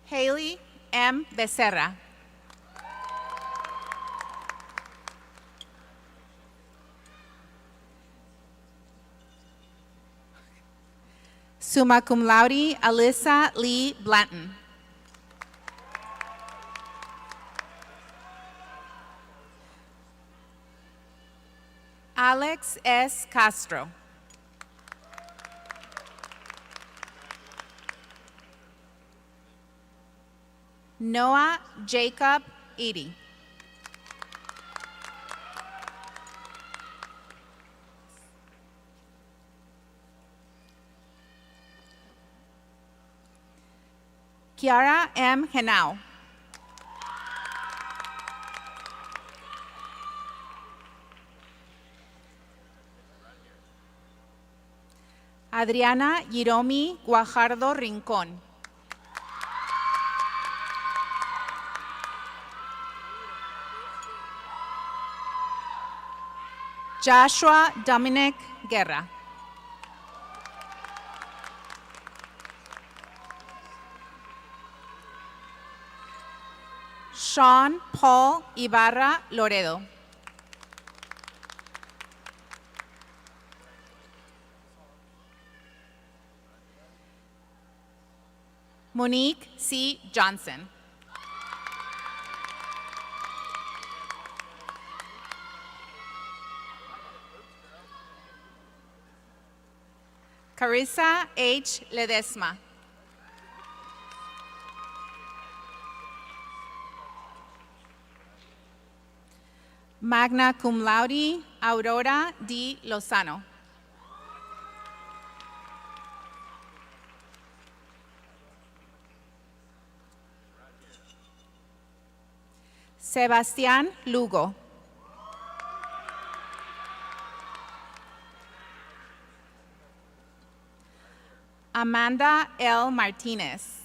Haley M. Becerra. Summa cum laude, Alyssa Lee Blanton. Alex S. Castro. Noah Jacob Eady. Kiara M. Henao. Adriana Yiromi Guajardo Rincón. Joshua Dominic Guerra. Sean Paul Ibarra Loredo. Monique C. Johnson. Carissa H. Ledesma. Magna cum laude, Aurora D. Lozano. Sebastián Lugo. Amanda L. Martinez.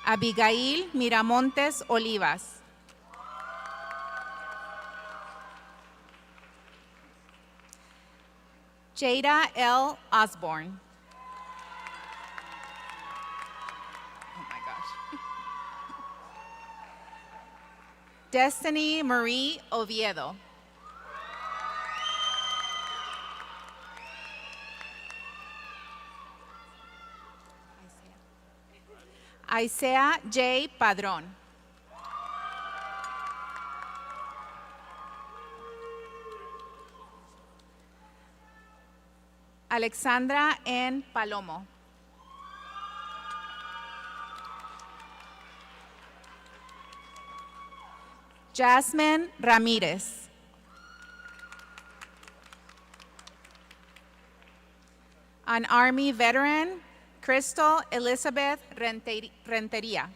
Abigail Miramontes Olivas. Jada L. Osborne. Oh my gosh. Destiny Marie Oviedo. Isaiah J. Padrón. Alexandra N. Palomo. Jasmine Ramirez. An Army veteran, Crystal Elizabeth Renteria.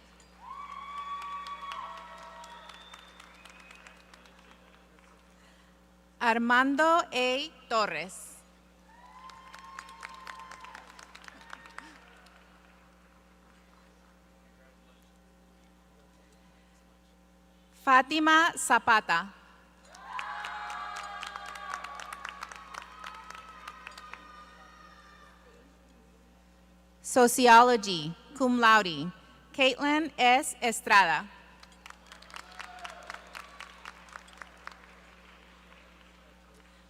Armando A. Torres. Fátima Zapata. Sociology, cum laude, Caitlin S. Estrada.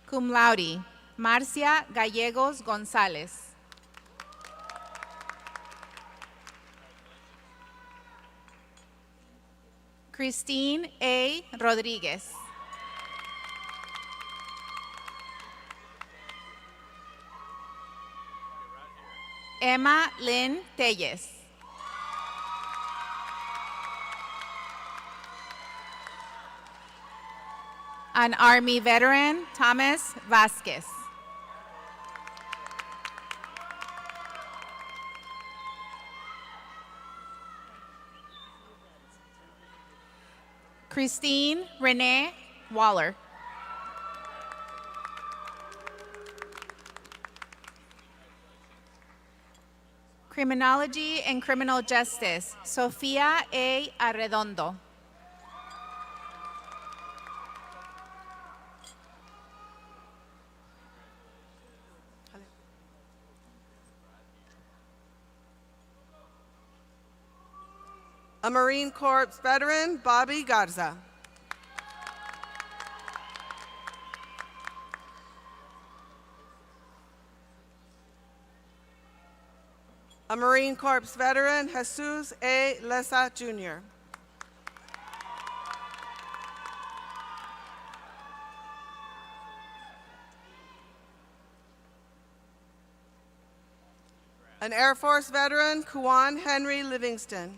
Cum laude, Marcia Gallegos González. Christine A. Rodríguez. Emma Lynn Telles. An Army veteran, Thomas Vasquez. Christine Renee Waller. Criminology and Criminal Justice, Sofia A. Arredondo. A Marine Corps veteran, Bobby Garza. A Marine Corps veteran, Jesus A. Lessa, Jr. An Air Force veteran, Kuan Henry Livingston.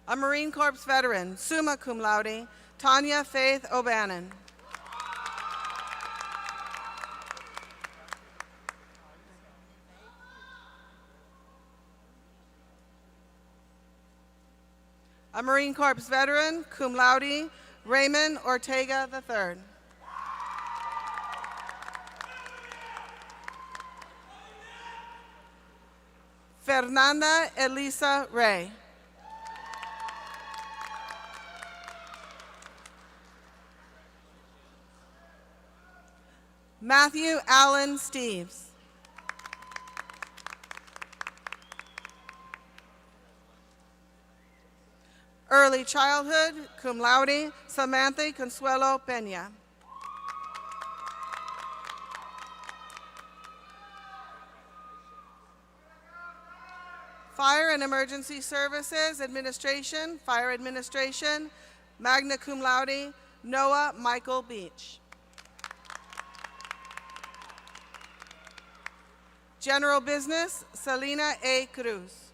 A Marine Corps veteran, summa cum laude, Tanya Faith O'Bannon. A Marine Corps veteran, cum laude, Raymond Ortega III. Fernanda Elisa Ray. Matthew Allen Steves. Early childhood, cum laude, Samantha Consuelo Peña. Fire and Emergency Services Administration, Fire Administration, magna cum laude, Noah Michael Beach. General Business, Selena A. Cruz.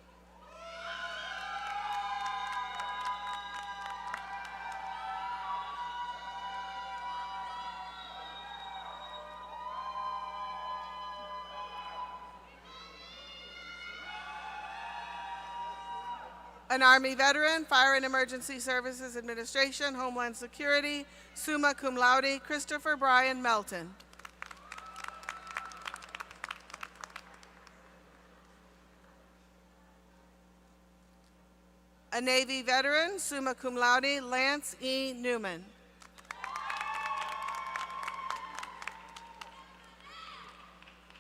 An Army veteran, Fire and Emergency Services Administration, Homeland Security, summa cum laude, Christopher Brian Melton. A Navy veteran, summa cum laude, Lance E. Newman.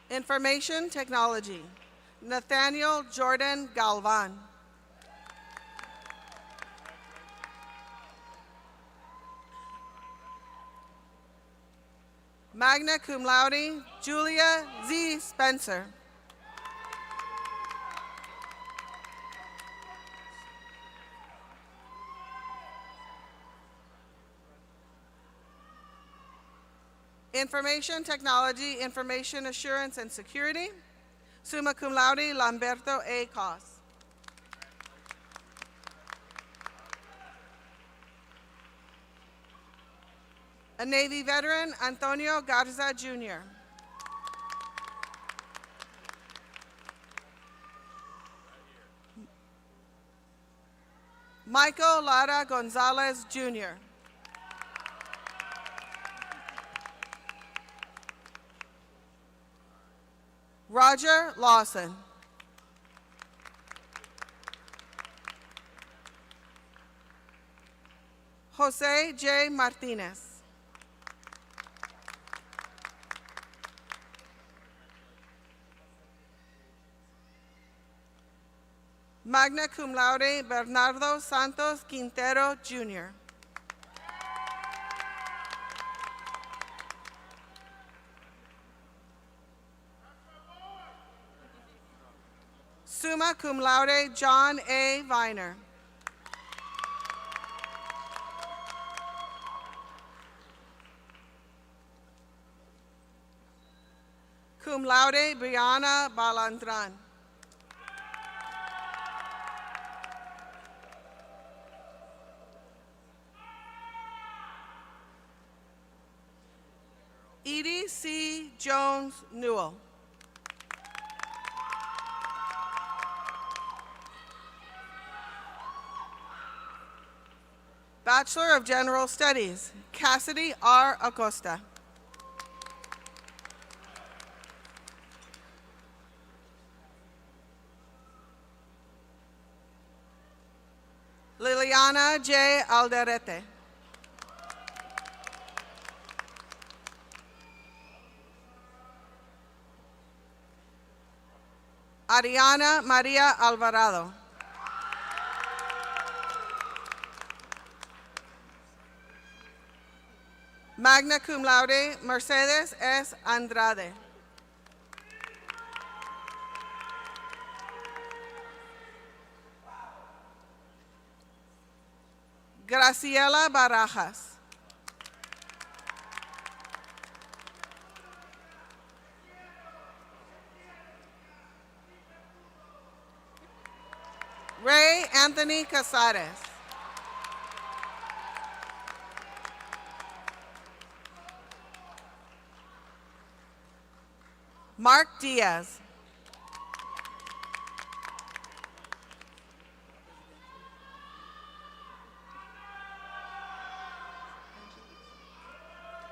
Information Technology, Nathaniel Jordan Galvan. Magna cum laude, Julia Z. Spencer. Information Technology, Information Assurance and Security, summa cum laude, Lamberto A. Cos. A Navy veteran, Antonio Garza, Jr. Michael Lara Gonzalez, Jr. Roger Lawson. Jose J. Martinez. Magna cum laude, Bernardo Santos Quintero, Jr. Summa cum laude, John A. Viner. Cum laude, Brianna Balandran. Edie C. Jones Newell. Bachelor of General Studies, Cassidy R. Acosta. Liliana J. Alderete. Ariana Maria Alvarado. Magna cum laude, Mercedes S. Andrade. Graciela Barajas. Ray Anthony Casares. Mark Diaz.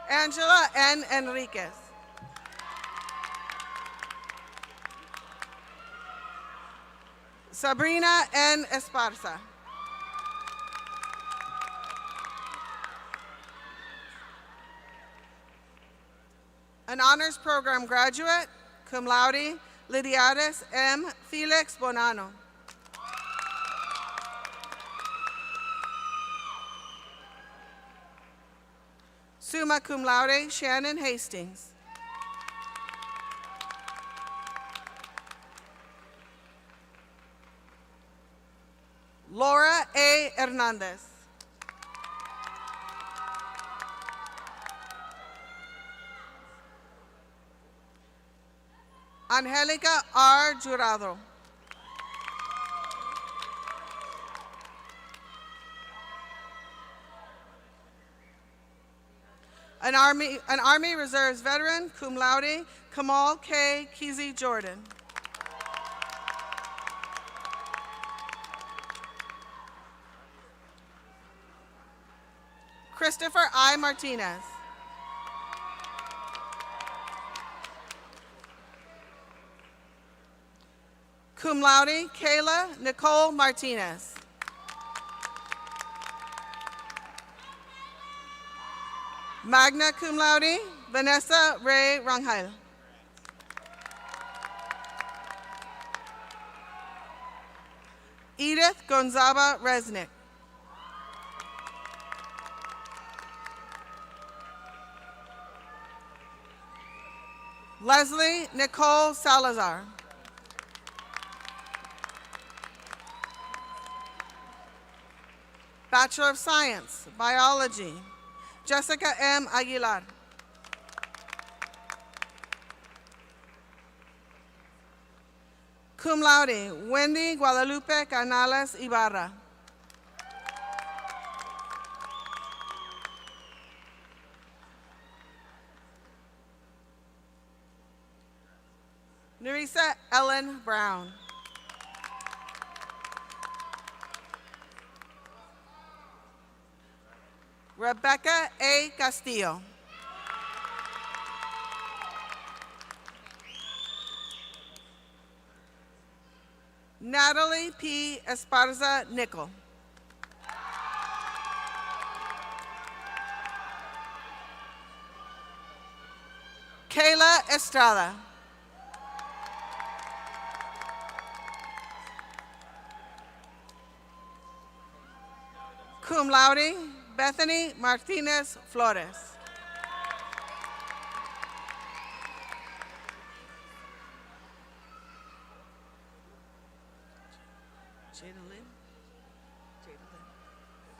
Angela N. Enriquez. Sabrina N. Esparza. An honors program graduate, cum laude, Lidiades M. Felix Bonano. Summa cum laude, Shannon Hastings. Laura A. Hernandez. Angelica R. Jurado. An Army Reserves veteran, cum laude, Kamal K. Kesey Jordan. Christopher I. Martinez. Cum laude, Kayla Nicole Martinez. Magna cum laude, Vanessa Ray Rangel. Edith Gonzaga Resnick. Leslie Nicole Salazar. Bachelor of Science, Biology, Jessica M. Aguilar. Cum laude, Wendy Guadalupe Canales Ibarra. Nerissa Ellen Brown. Rebecca A. Castillo. Natalie P. Esparza Nickel. Kayla Estrada. Cum laude, Bethany Martinez Flores.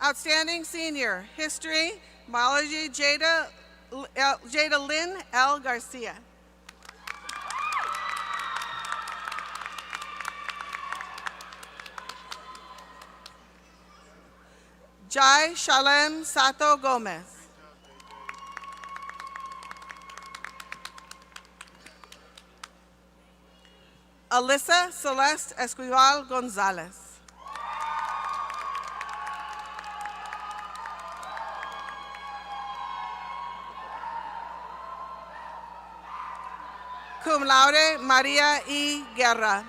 Outstanding Senior, History, Biology, Jada Lynn L. Garcia. Jai Shalem Sato Gomez. Alyssa Celeste Esquivel Gonzalez. Cum laude, Maria E. Guerra.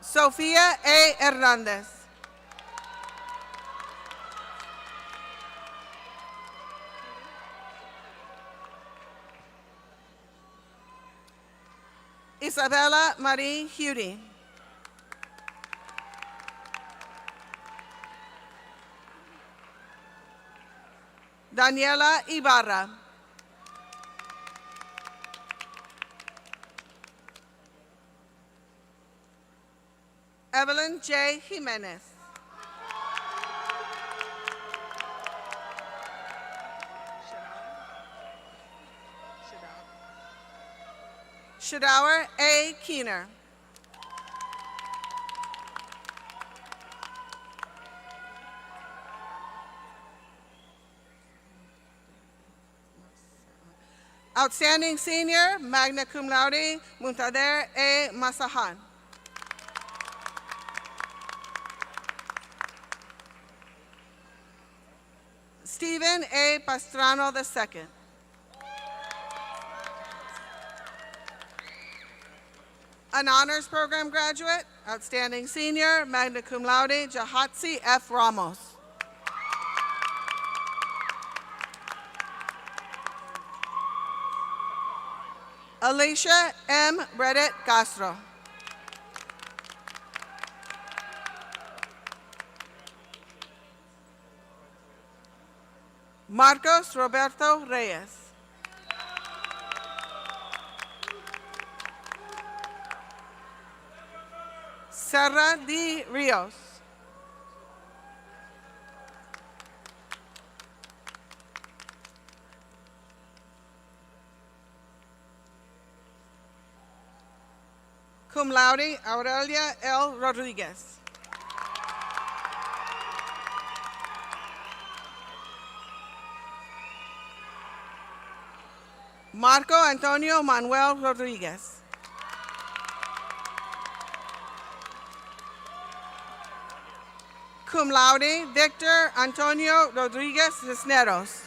Sofia A. Hernandez. Isabella Marie Hudy. Daniela Ibarra. Evelyn J. Jimenez. Shadawar A. Keener. Outstanding Senior, magna cum laude, Muntader A. Masahan. Stephen A. Pastrano II. An honors program graduate, outstanding senior, magna cum laude, Jahatsi F. Ramos. Alicia M. Reddit Castro. Marcos Roberto Reyes. Serra D. Rios. Cum laude, Aurelia L. Rodriguez. Marco Antonio Manuel Rodriguez. Cum laude, Victor Antonio Rodriguez Cisneros.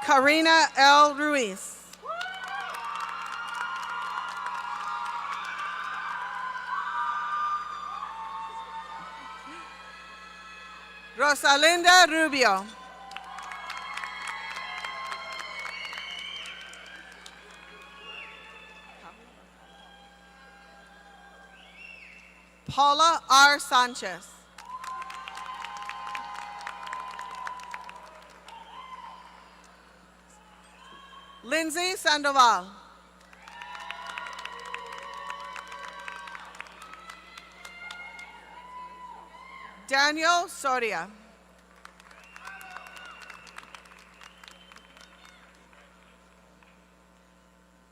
Karina L. Ruiz. Rosalinda Rubio. Paula R. Sanchez. Lindsay Sandoval. Daniel Soria.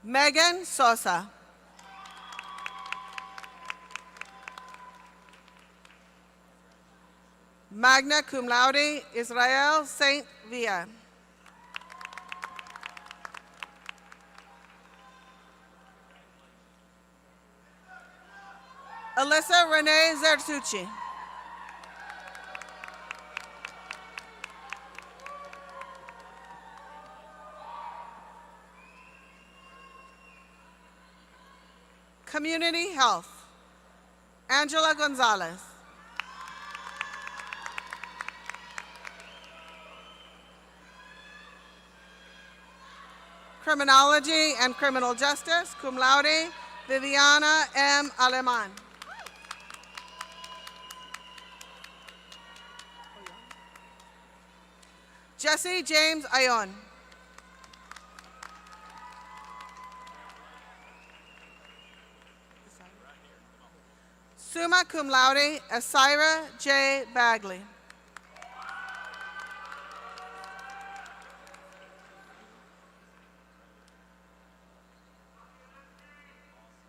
Megan Sosa. Magna cum laude, Israel Saint Villa. Alyssa Renee Zertucci. Community Health, Angela Gonzalez. Criminology and Criminal Justice, cum laude, Viviana M. Aleman. Jesse James Ayon. Summa cum laude, Asira J. Bagley.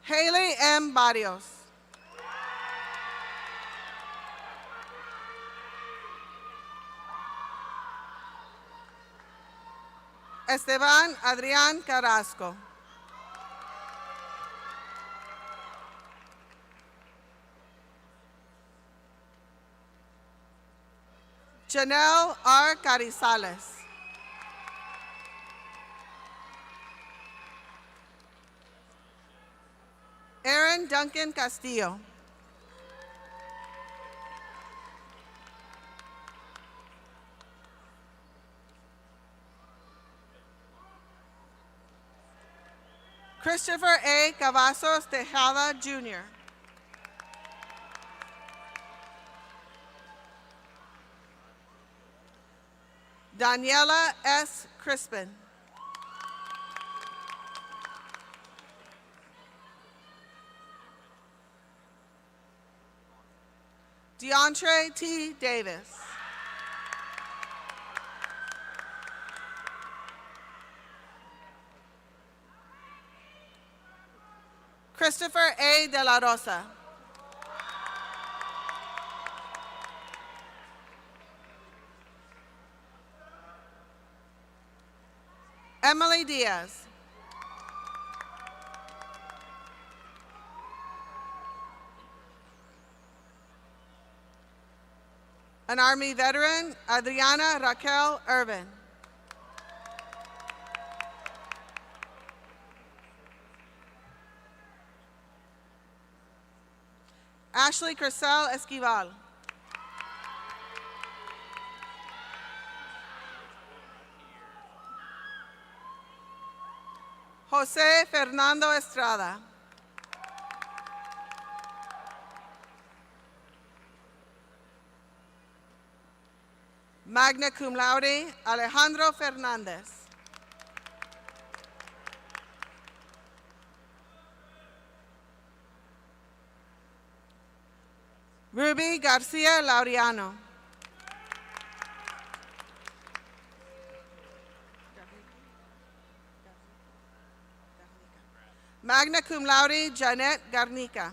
Haley M. Barrios. Esteban Adrián Carrasco. Janelle R. Carizales. Aaron Duncan Castillo. Christopher A. Cavazos Tejada, Jr. Daniela S. Crispin. DeAndre T. Davis. Christopher A. De La Rosa. Emily Diaz. An Army veteran, Adriana Raquel Irvin. Ashley Crisel Esquivel. Jose Fernando Estrada. Magna cum laude, Alejandro Fernandez. Ruby Garcia Laureano. Magna cum laude, Janet Garnica.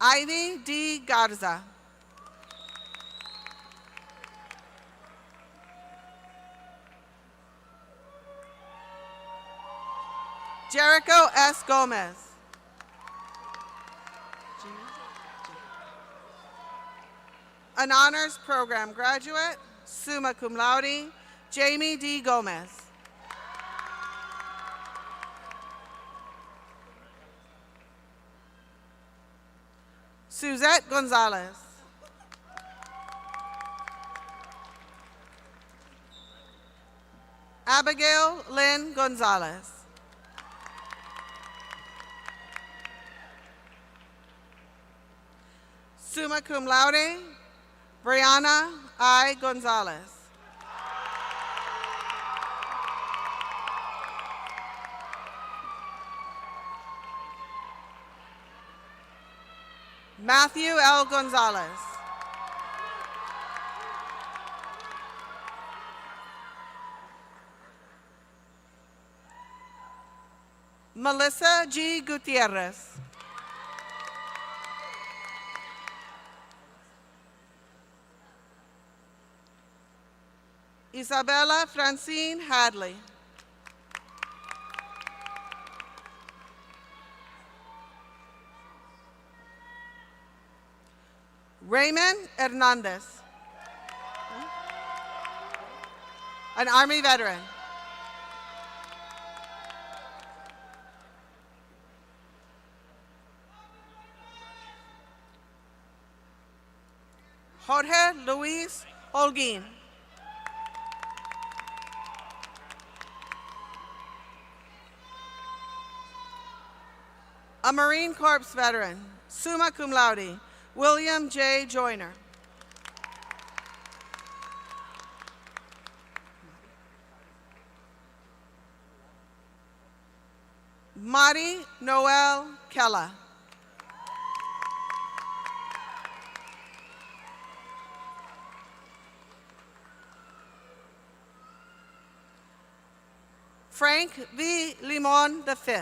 Ivy D. Garza. Jericho S. Gomez. An honors program graduate, summa cum laude, Jamie D. Gomez. Suzette Gonzalez. Abigail Lynn Gonzalez. Summa cum laude, Brianna I. Gonzalez. Matthew L. Gonzalez. Melissa G. Gutierrez. Isabella Francine Hadley. Raymond Hernandez. An Army veteran. Jorge Luis Holguin. A Marine Corps veteran, summa cum laude, William J. Joyner. Mari Noel Kella. Frank V. Limon V.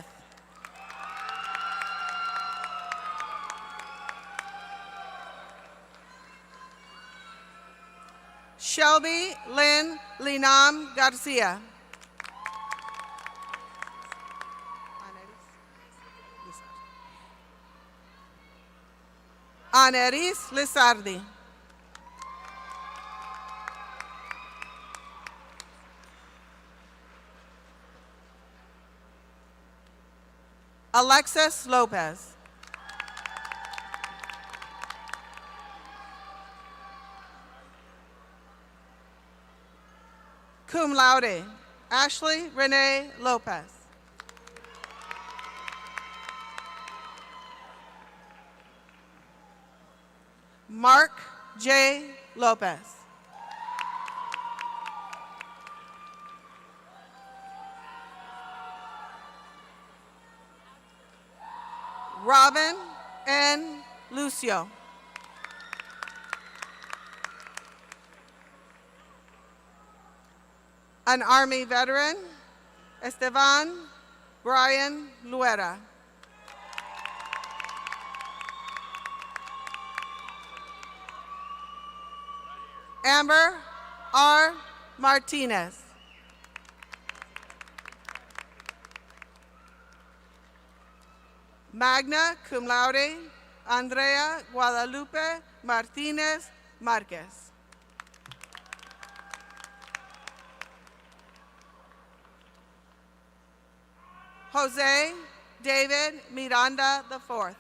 Shelby Lynn Linam Garcia. Aneris Lizardi. Alexis Lopez. Cum laude, Ashley Renee Lopez. Mark J. Lopez. Robin N. Lucio. An Army veteran, Esteban Brian Luera. Amber R. Martinez. Magna cum laude, Andrea Guadalupe Martinez Marquez. Jose David Miranda IV.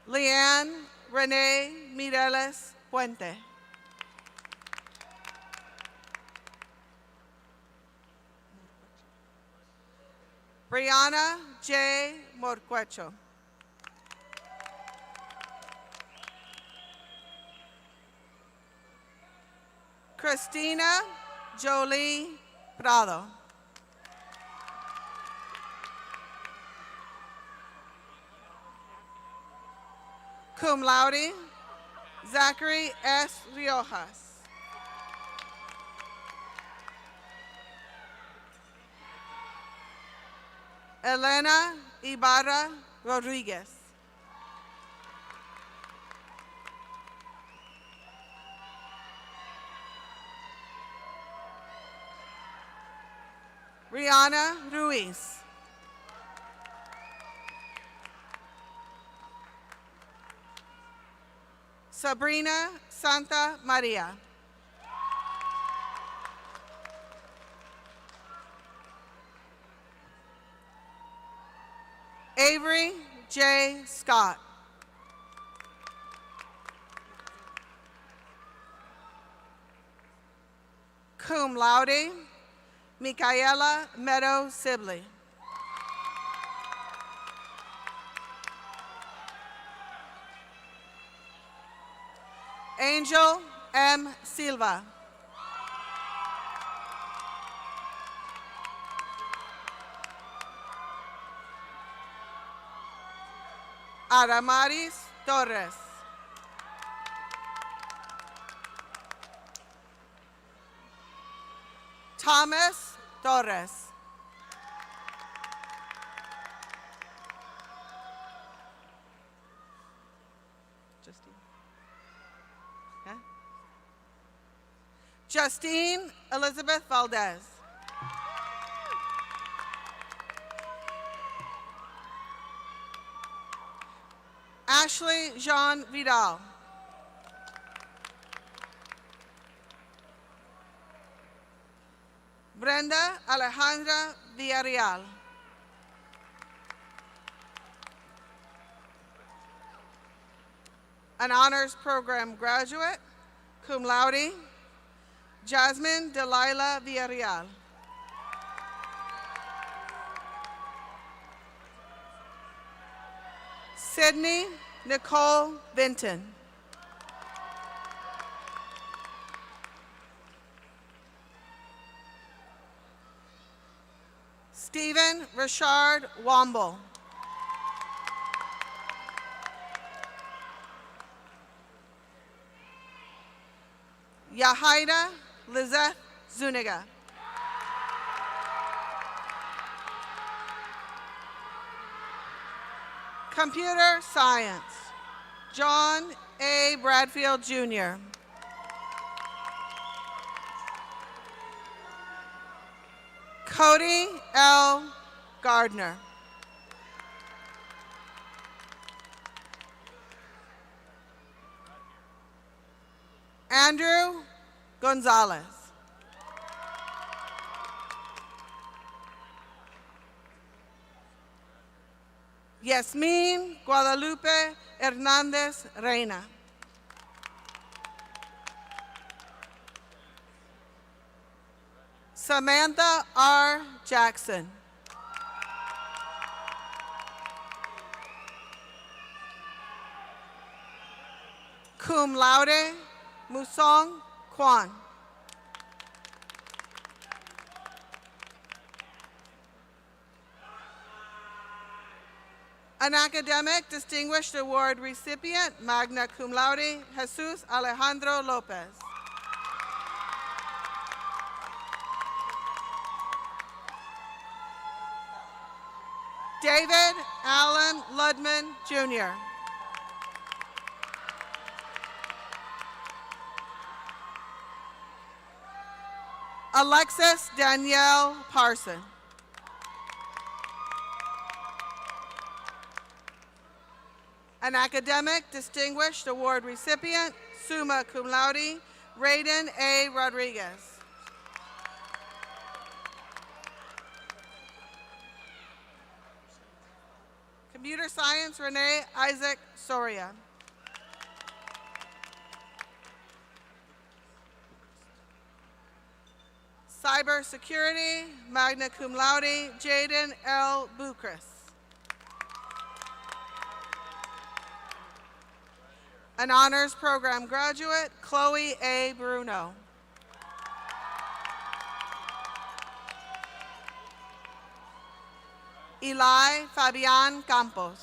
Leanne Renee Mireles Puente. Brianna J. Morcuecho. Christina Jolie Prado. Cum laude, Zachary S. Riojas. Elena Ibarra Rodriguez. Rihanna Ruiz. Sabrina Santa Maria. Avery J. Scott. Cum laude, Micaela Meadow Sibley. Angel M. Silva. Adamaris Torres. Thomas Torres. Justine Elizabeth Valdez. Ashley Jean Vidal. Brenda Alejandra Villarreal. An honors program graduate, cum laude, Jasmine Delilah Villarreal. Sydney Nicole Vinton. Stephen Richard Womble. Yahaida Lizeth Zuniga. Computer Science, John A. Bradfield, Jr. Cody L. Gardner. Andrew Gonzalez. Yasmin Guadalupe Hernandez Reina. Samantha R. Jackson. Cum laude, Musong Kwan. An academic distinguished award recipient, magna cum laude, Jesus Alejandro Lopez. David Allen Ludman, Jr. Alexis Danielle Parson. An academic distinguished award recipient, summa cum laude, Raiden A. Rodriguez. Computer science, Renee Isaac Soria. Cybersecurity, magna cum laude, Jaden L. Bucris. An honors program graduate, Chloe A. Bruno. Eli Fabian Campos.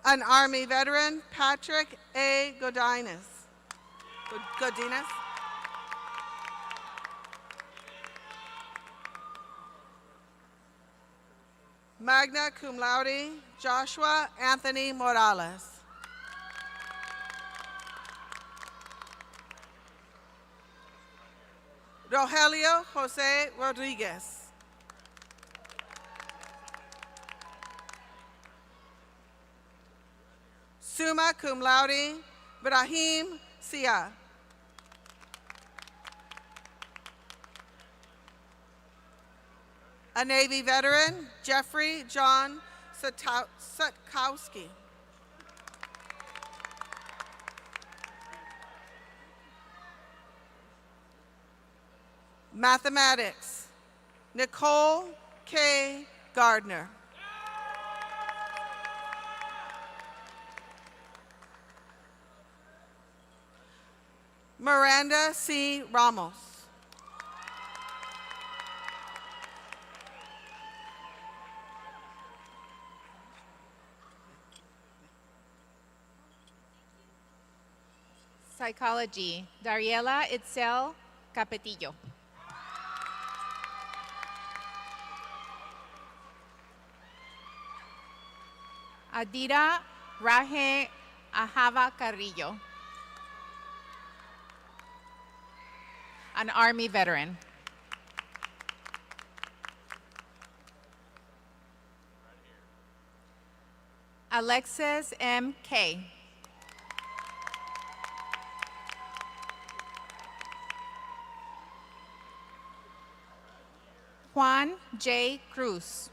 An Army veteran, Patrick A. Godinez. Godinez. Magna cum laude, Joshua Anthony Morales. Rogelio Jose Rodriguez. Summa cum laude, Brahim Sia. A Navy veteran, Jeffrey John Sutkowski. Mathematics, Nicole K. Gardner. Miranda C. Ramos. Psychology, Dariela Itzel Capetillo. Adira Raje Ahava Carrillo. An Army veteran. Alexis M. K. Juan J. Cruz.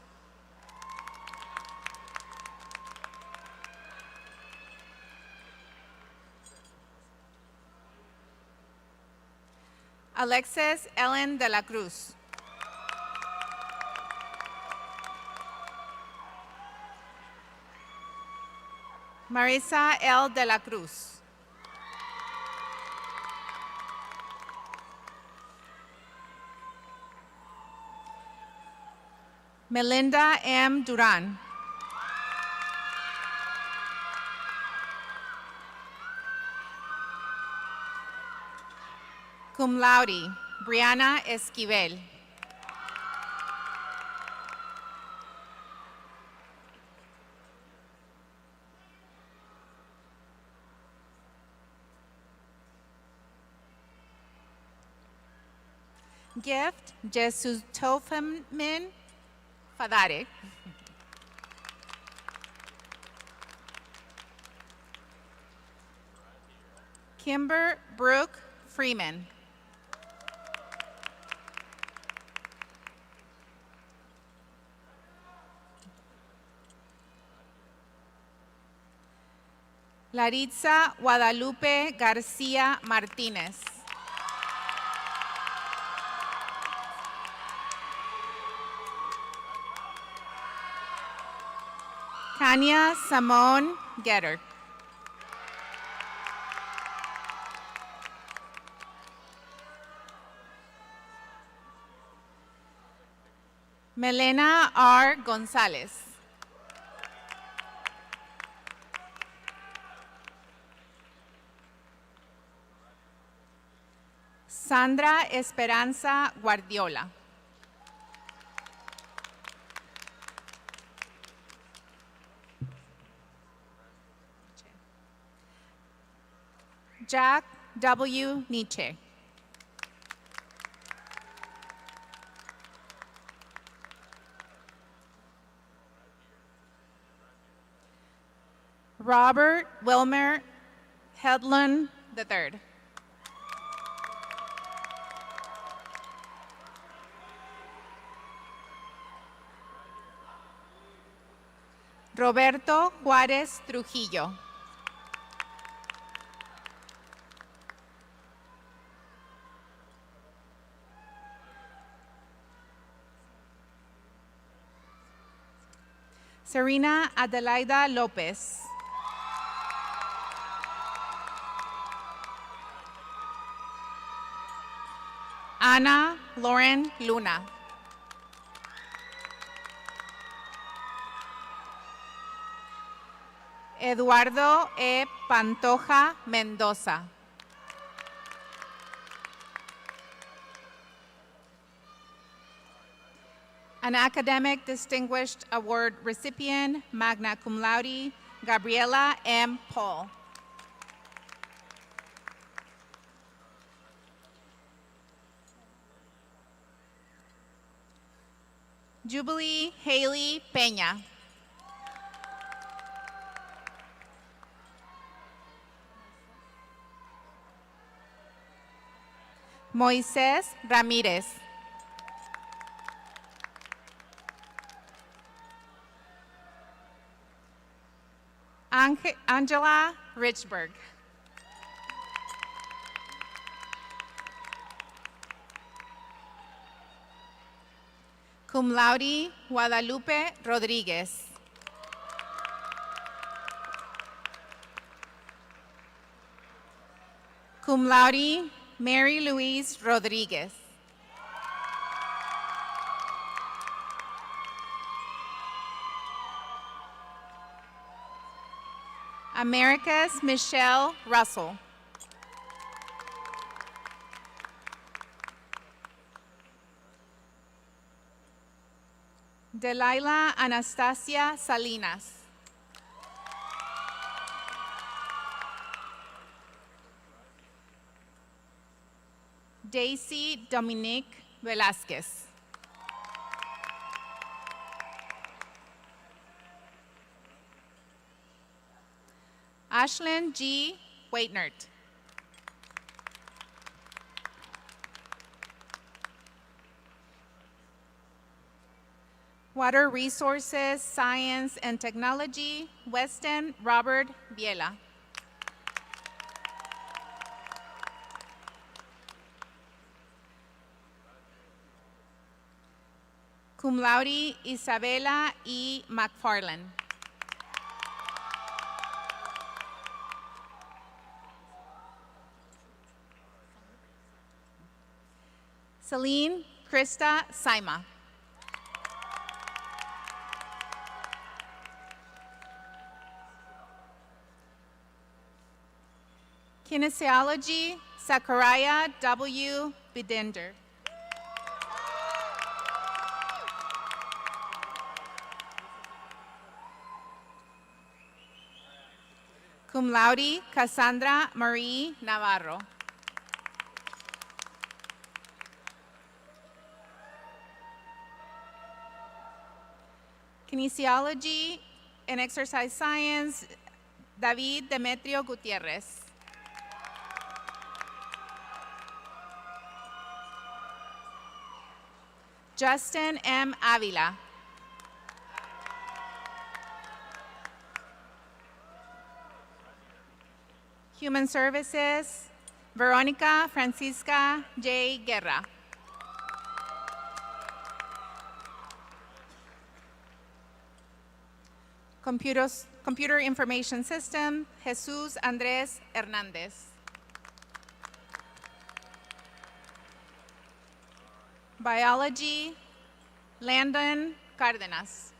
Alexis Ellen de la Cruz. Marisa L. de la Cruz. Melinda M. Duran. Cum laude, Brianna Esquivel. Gift, Jesus Tofemin Fadare. Kimber Brooke Freeman. Laritza Guadalupe Garcia Martinez. Kanya Simone Getter. Melena R. Gonzalez. Sandra Esperanza Guardiola. Jack W. Nietzsche. Robert Wilmer Hedlund III. Roberto Juárez Trujillo. Serena Adelaida Lopez. Ana Lauren Luna. Eduardo E. Pantoja Mendoza. An academic distinguished award recipient, magna cum laude, Gabriela M. Paul. Jubilee Haley Peña. Moisés Ramírez. Angela Richberg. Cum laude, Guadalupe Rodríguez. Cum laude, Mary Louise Rodríguez. Americas Michelle Russell. Delilah Anastasia Salinas. Daisy Dominique Velasquez. Ashlyn G. Waitnert. Water Resources, Science, and Technology, Weston Robert Biela. Cum laude, Isabella E. McFarland. Celine Krista Saima. Kinesiology, Zachariah W. Bidender. Cum laude, Cassandra Marie Navarro. Kinesiology and Exercise Science, David Demetrio Gutierrez. Justin M. Avila. Human Services, Veronica Francisca J. Guerra. Computer Information System, Jesus Andres Hernandez. Biology, Landon Cardenas.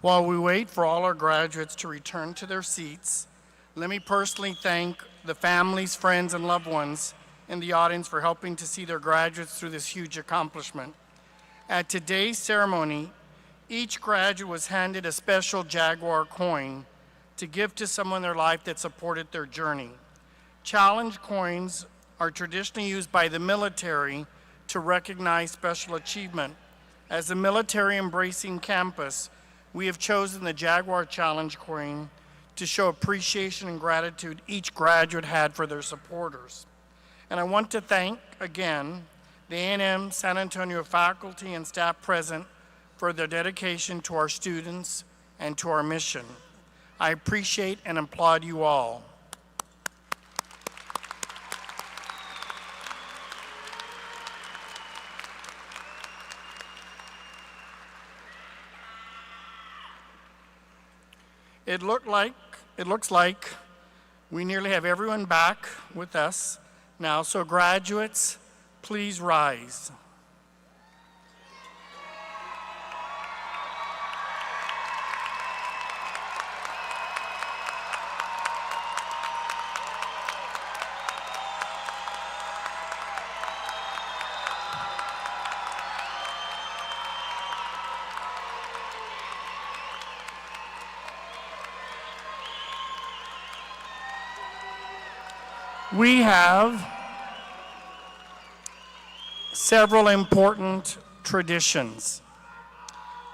While we wait for all our graduates to return to their seats, let me personally thank the families, friends, and loved ones in the audience for helping to see their graduates through this huge accomplishment. At today's ceremony, each graduate was handed a special Jaguar coin to give to someone in their life that supported their journey. Challenge coins are traditionally used by the military to recognize special achievement. As a military-embracing campus, we have chosen the Jaguar Challenge coin to show appreciation and gratitude each graduate had for their supporters. And I want to thank, again, the A&M San Antonio faculty and staff present for their dedication to our students and to our mission. I appreciate and applaud you all. It looks like we nearly have everyone back with us now, so graduates, please rise. We have several important traditions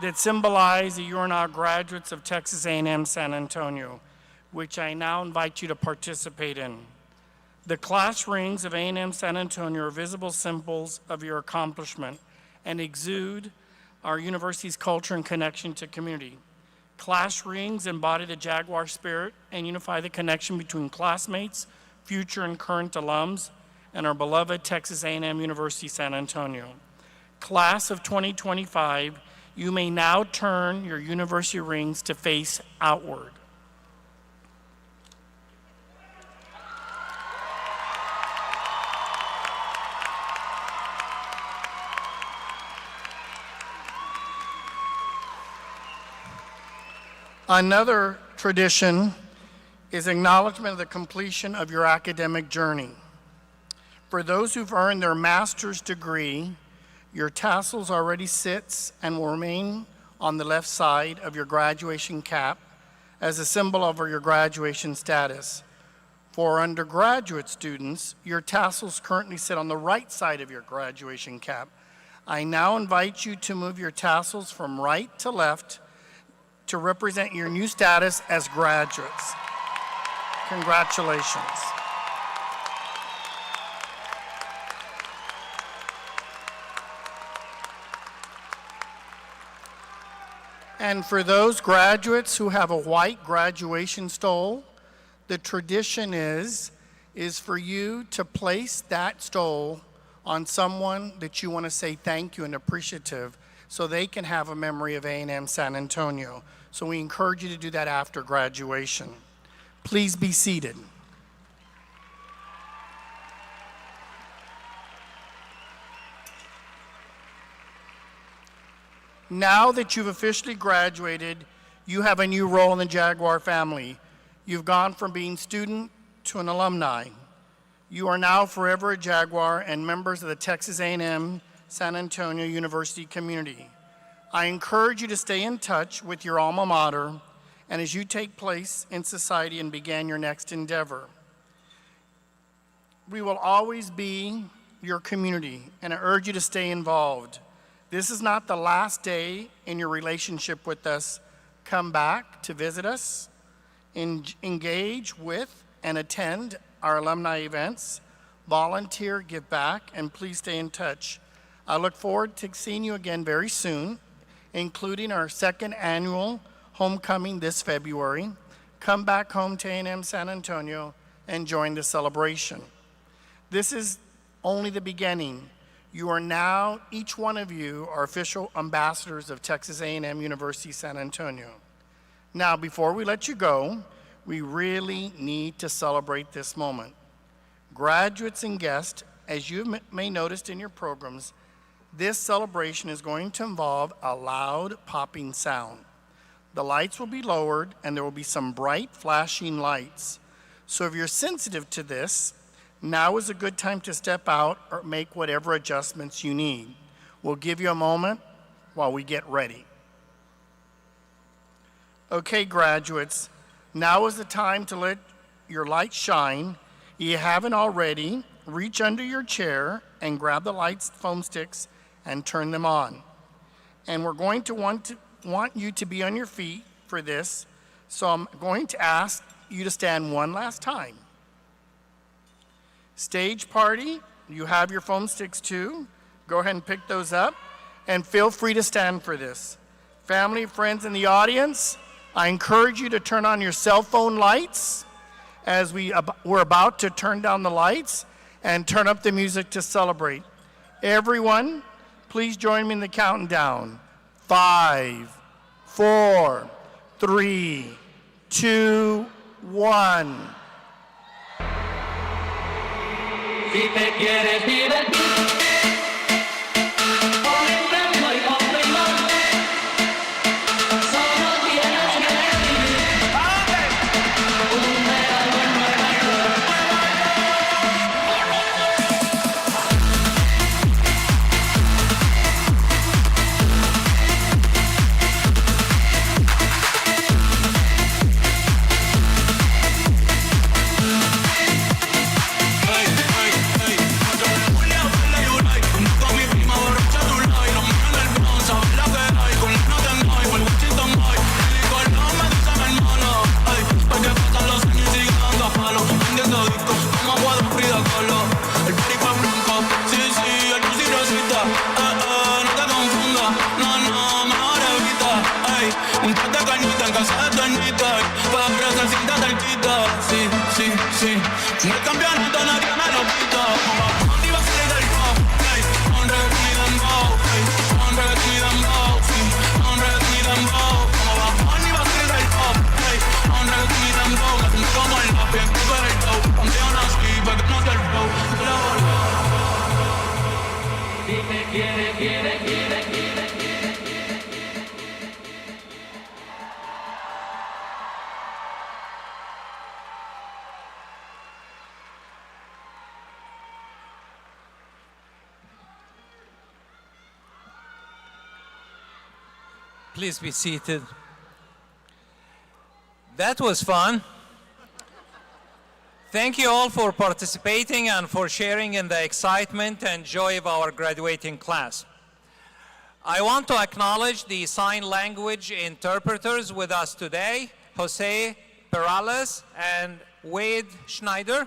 that symbolize that you are now graduates of Texas A&M San Antonio, which I now invite you to participate in. The class rings of A&M San Antonio are visible symbols of your accomplishment and exude our university's culture and connection to community. Class rings embody the Jaguar spirit and unify the connection between classmates, future and current alums, and our beloved Texas A&M University San Antonio. Class of 2025, you may now turn your university rings to face outward. Another tradition is acknowledgement of the completion of your academic journey. For those who've earned their master's degree, your tassels already sits and will remain on the left side of your graduation cap as a symbol of your graduation status. For undergraduate students, your tassels currently sit on the right side of your graduation cap. I now invite you to move your tassels from right to left to represent your new status as graduates. Congratulations. And for those graduates who have a white graduation stole, the tradition is for you to place that stole on someone that you want to say thank you and appreciative so they can have a memory of A&M San Antonio. So we encourage you to do that after graduation. Please be seated. Now that you've officially graduated, you have a new role in the Jaguar family. You've gone from being student to an alumni. You are now forever a Jaguar and members of the Texas A&M San Antonio University community. I encourage you to stay in touch with your alma mater and as you take place in society and begin your next endeavor. We will always be your community, and I urge you to stay involved. This is not the last day in your relationship with us. Come back to visit us, engage with and attend our alumni events, volunteer, give back, and please stay in touch. I look forward to seeing you again very soon, including our second annual homecoming this February. Come back home to A&M San Antonio and join the celebration. This is only the beginning. You are now, each one of you, are official ambassadors of Texas A&M University San Antonio. Now, before we let you go, we really need to celebrate this moment. Graduates and guests, as you may notice in your programs, this celebration is going to involve a loud popping sound. The lights will be lowered and there will be some bright flashing lights. So if you're sensitive to this, now is a good time to step out or make whatever adjustments you need. We'll give you a moment while we get ready. Okay, graduates, now is the time to let your light shine. If you haven't already, reach under your chair and grab the lights, foam sticks, and turn them on. And we're going to want you to be on your feet for this, so I'm going to ask you to stand one last time. Stage party, you have your foam sticks too. Go ahead and pick those up, and feel free to stand for this. Family, friends in the audience, I encourage you to turn on your cell phone lights as we're about to turn down the lights and turn up the music to celebrate. Everyone, please join me in the countdown. 5, 4, 3, 2, 1. Si te quieres divertir, con el ritmo y con ritmo, solo tienes que vivir. Un verano en Nueva York. El campeonato nadie me lo quita. ¿Dónde iba a salir del pop? On reggaeton y dembow. On reggaeton y dembow. On reggaeton y dembow. ¿Dónde iba a salir del pop? On reggaeton y dembow. Haciendo como el lápiz, el pico del show. Campeón así, pa' que no te el flow. Si te quiere. Please be seated. That was fun. Thank you all for participating and for sharing in the excitement and joy of our graduating class. I want to acknowledge the sign language interpreters with us today, Jose Perales and Wade Schneider,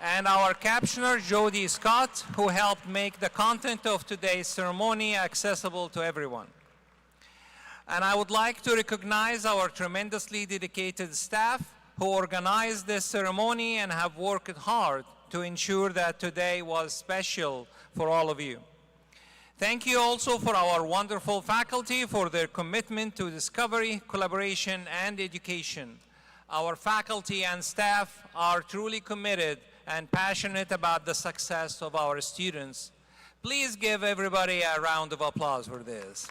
and our captioner, Jody Scott, who helped make the content of today's ceremony accessible to everyone. And I would like to recognize our tremendously dedicated staff who organized this ceremony and have worked hard to ensure that today was special for all of you. Thank you also for our wonderful faculty for their commitment to discovery, collaboration, and education. Our faculty and staff are truly committed and passionate about the success of our students. Please give everybody a round of applause for this.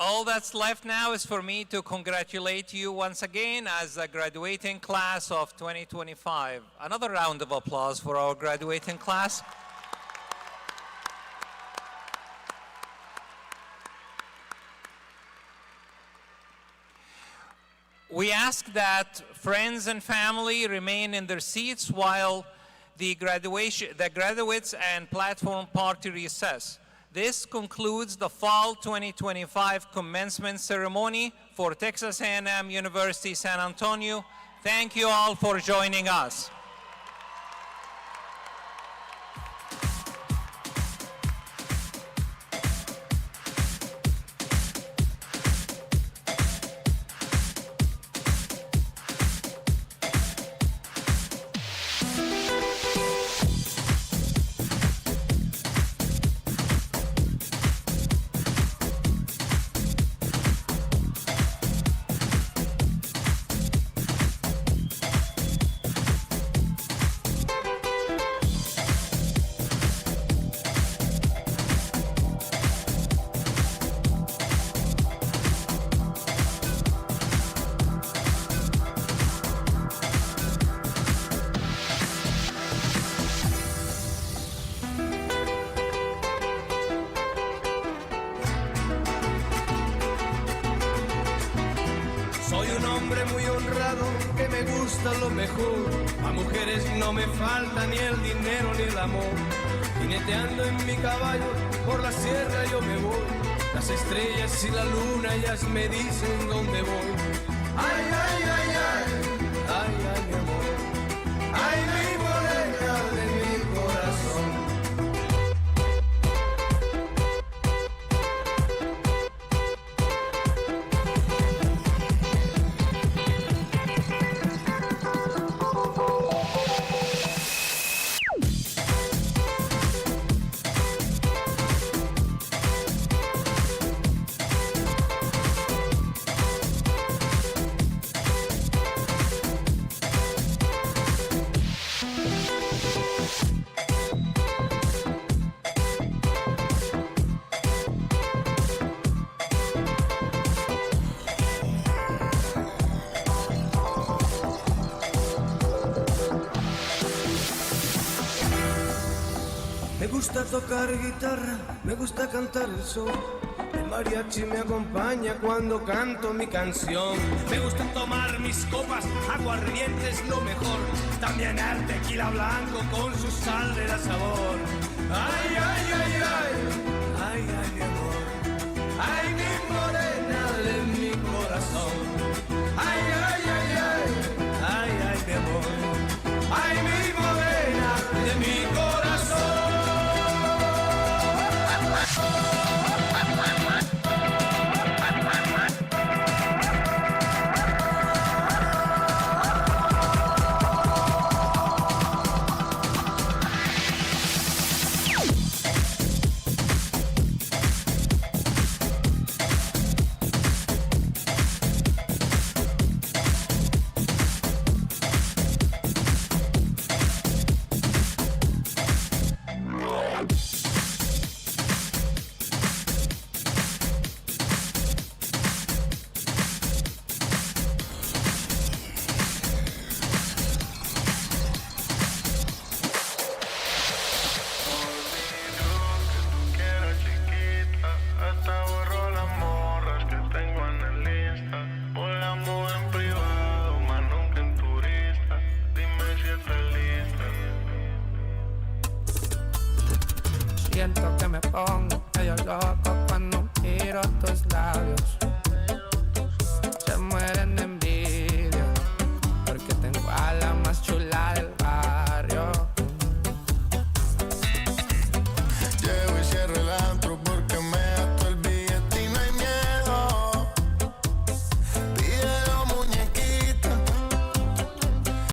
All that's left now is for me to congratulate you once again as the graduating class of 2025. Another round of applause for our graduating class. We ask that friends and family remain in their seats while the graduates and platform party recess. This concludes the Fall 2025 Commencement Ceremony for Texas A&M University San Antonio. Thank you all for joining us. Soy un hombre muy honrado que me gusta lo mejor. A mujeres no me falta ni el dinero ni el amor. Jineteando en mi caballo por la sierra yo me voy. Las estrellas y la luna ellas me dicen dónde voy. Ay, ay, ay, ay, ay, ay, mi amor. Ay, mi morena de mi corazón. Me gusta tocar guitarra, me gusta cantar el sol. El mariachi me acompaña cuando canto mi canción. Me gusta tomar mis copas, aguardiente es lo mejor. También el tequila blanco con su sal de la sabor. Ay, ay, ay, ay, ay, ay, mi amor. Ay, mi morena de mi corazón. Ay, ay, ay, ay, ay, ay, mi amor. Ay, mi morena de mi corazón. Siento que me pongo medio loco cuando miro tus labios.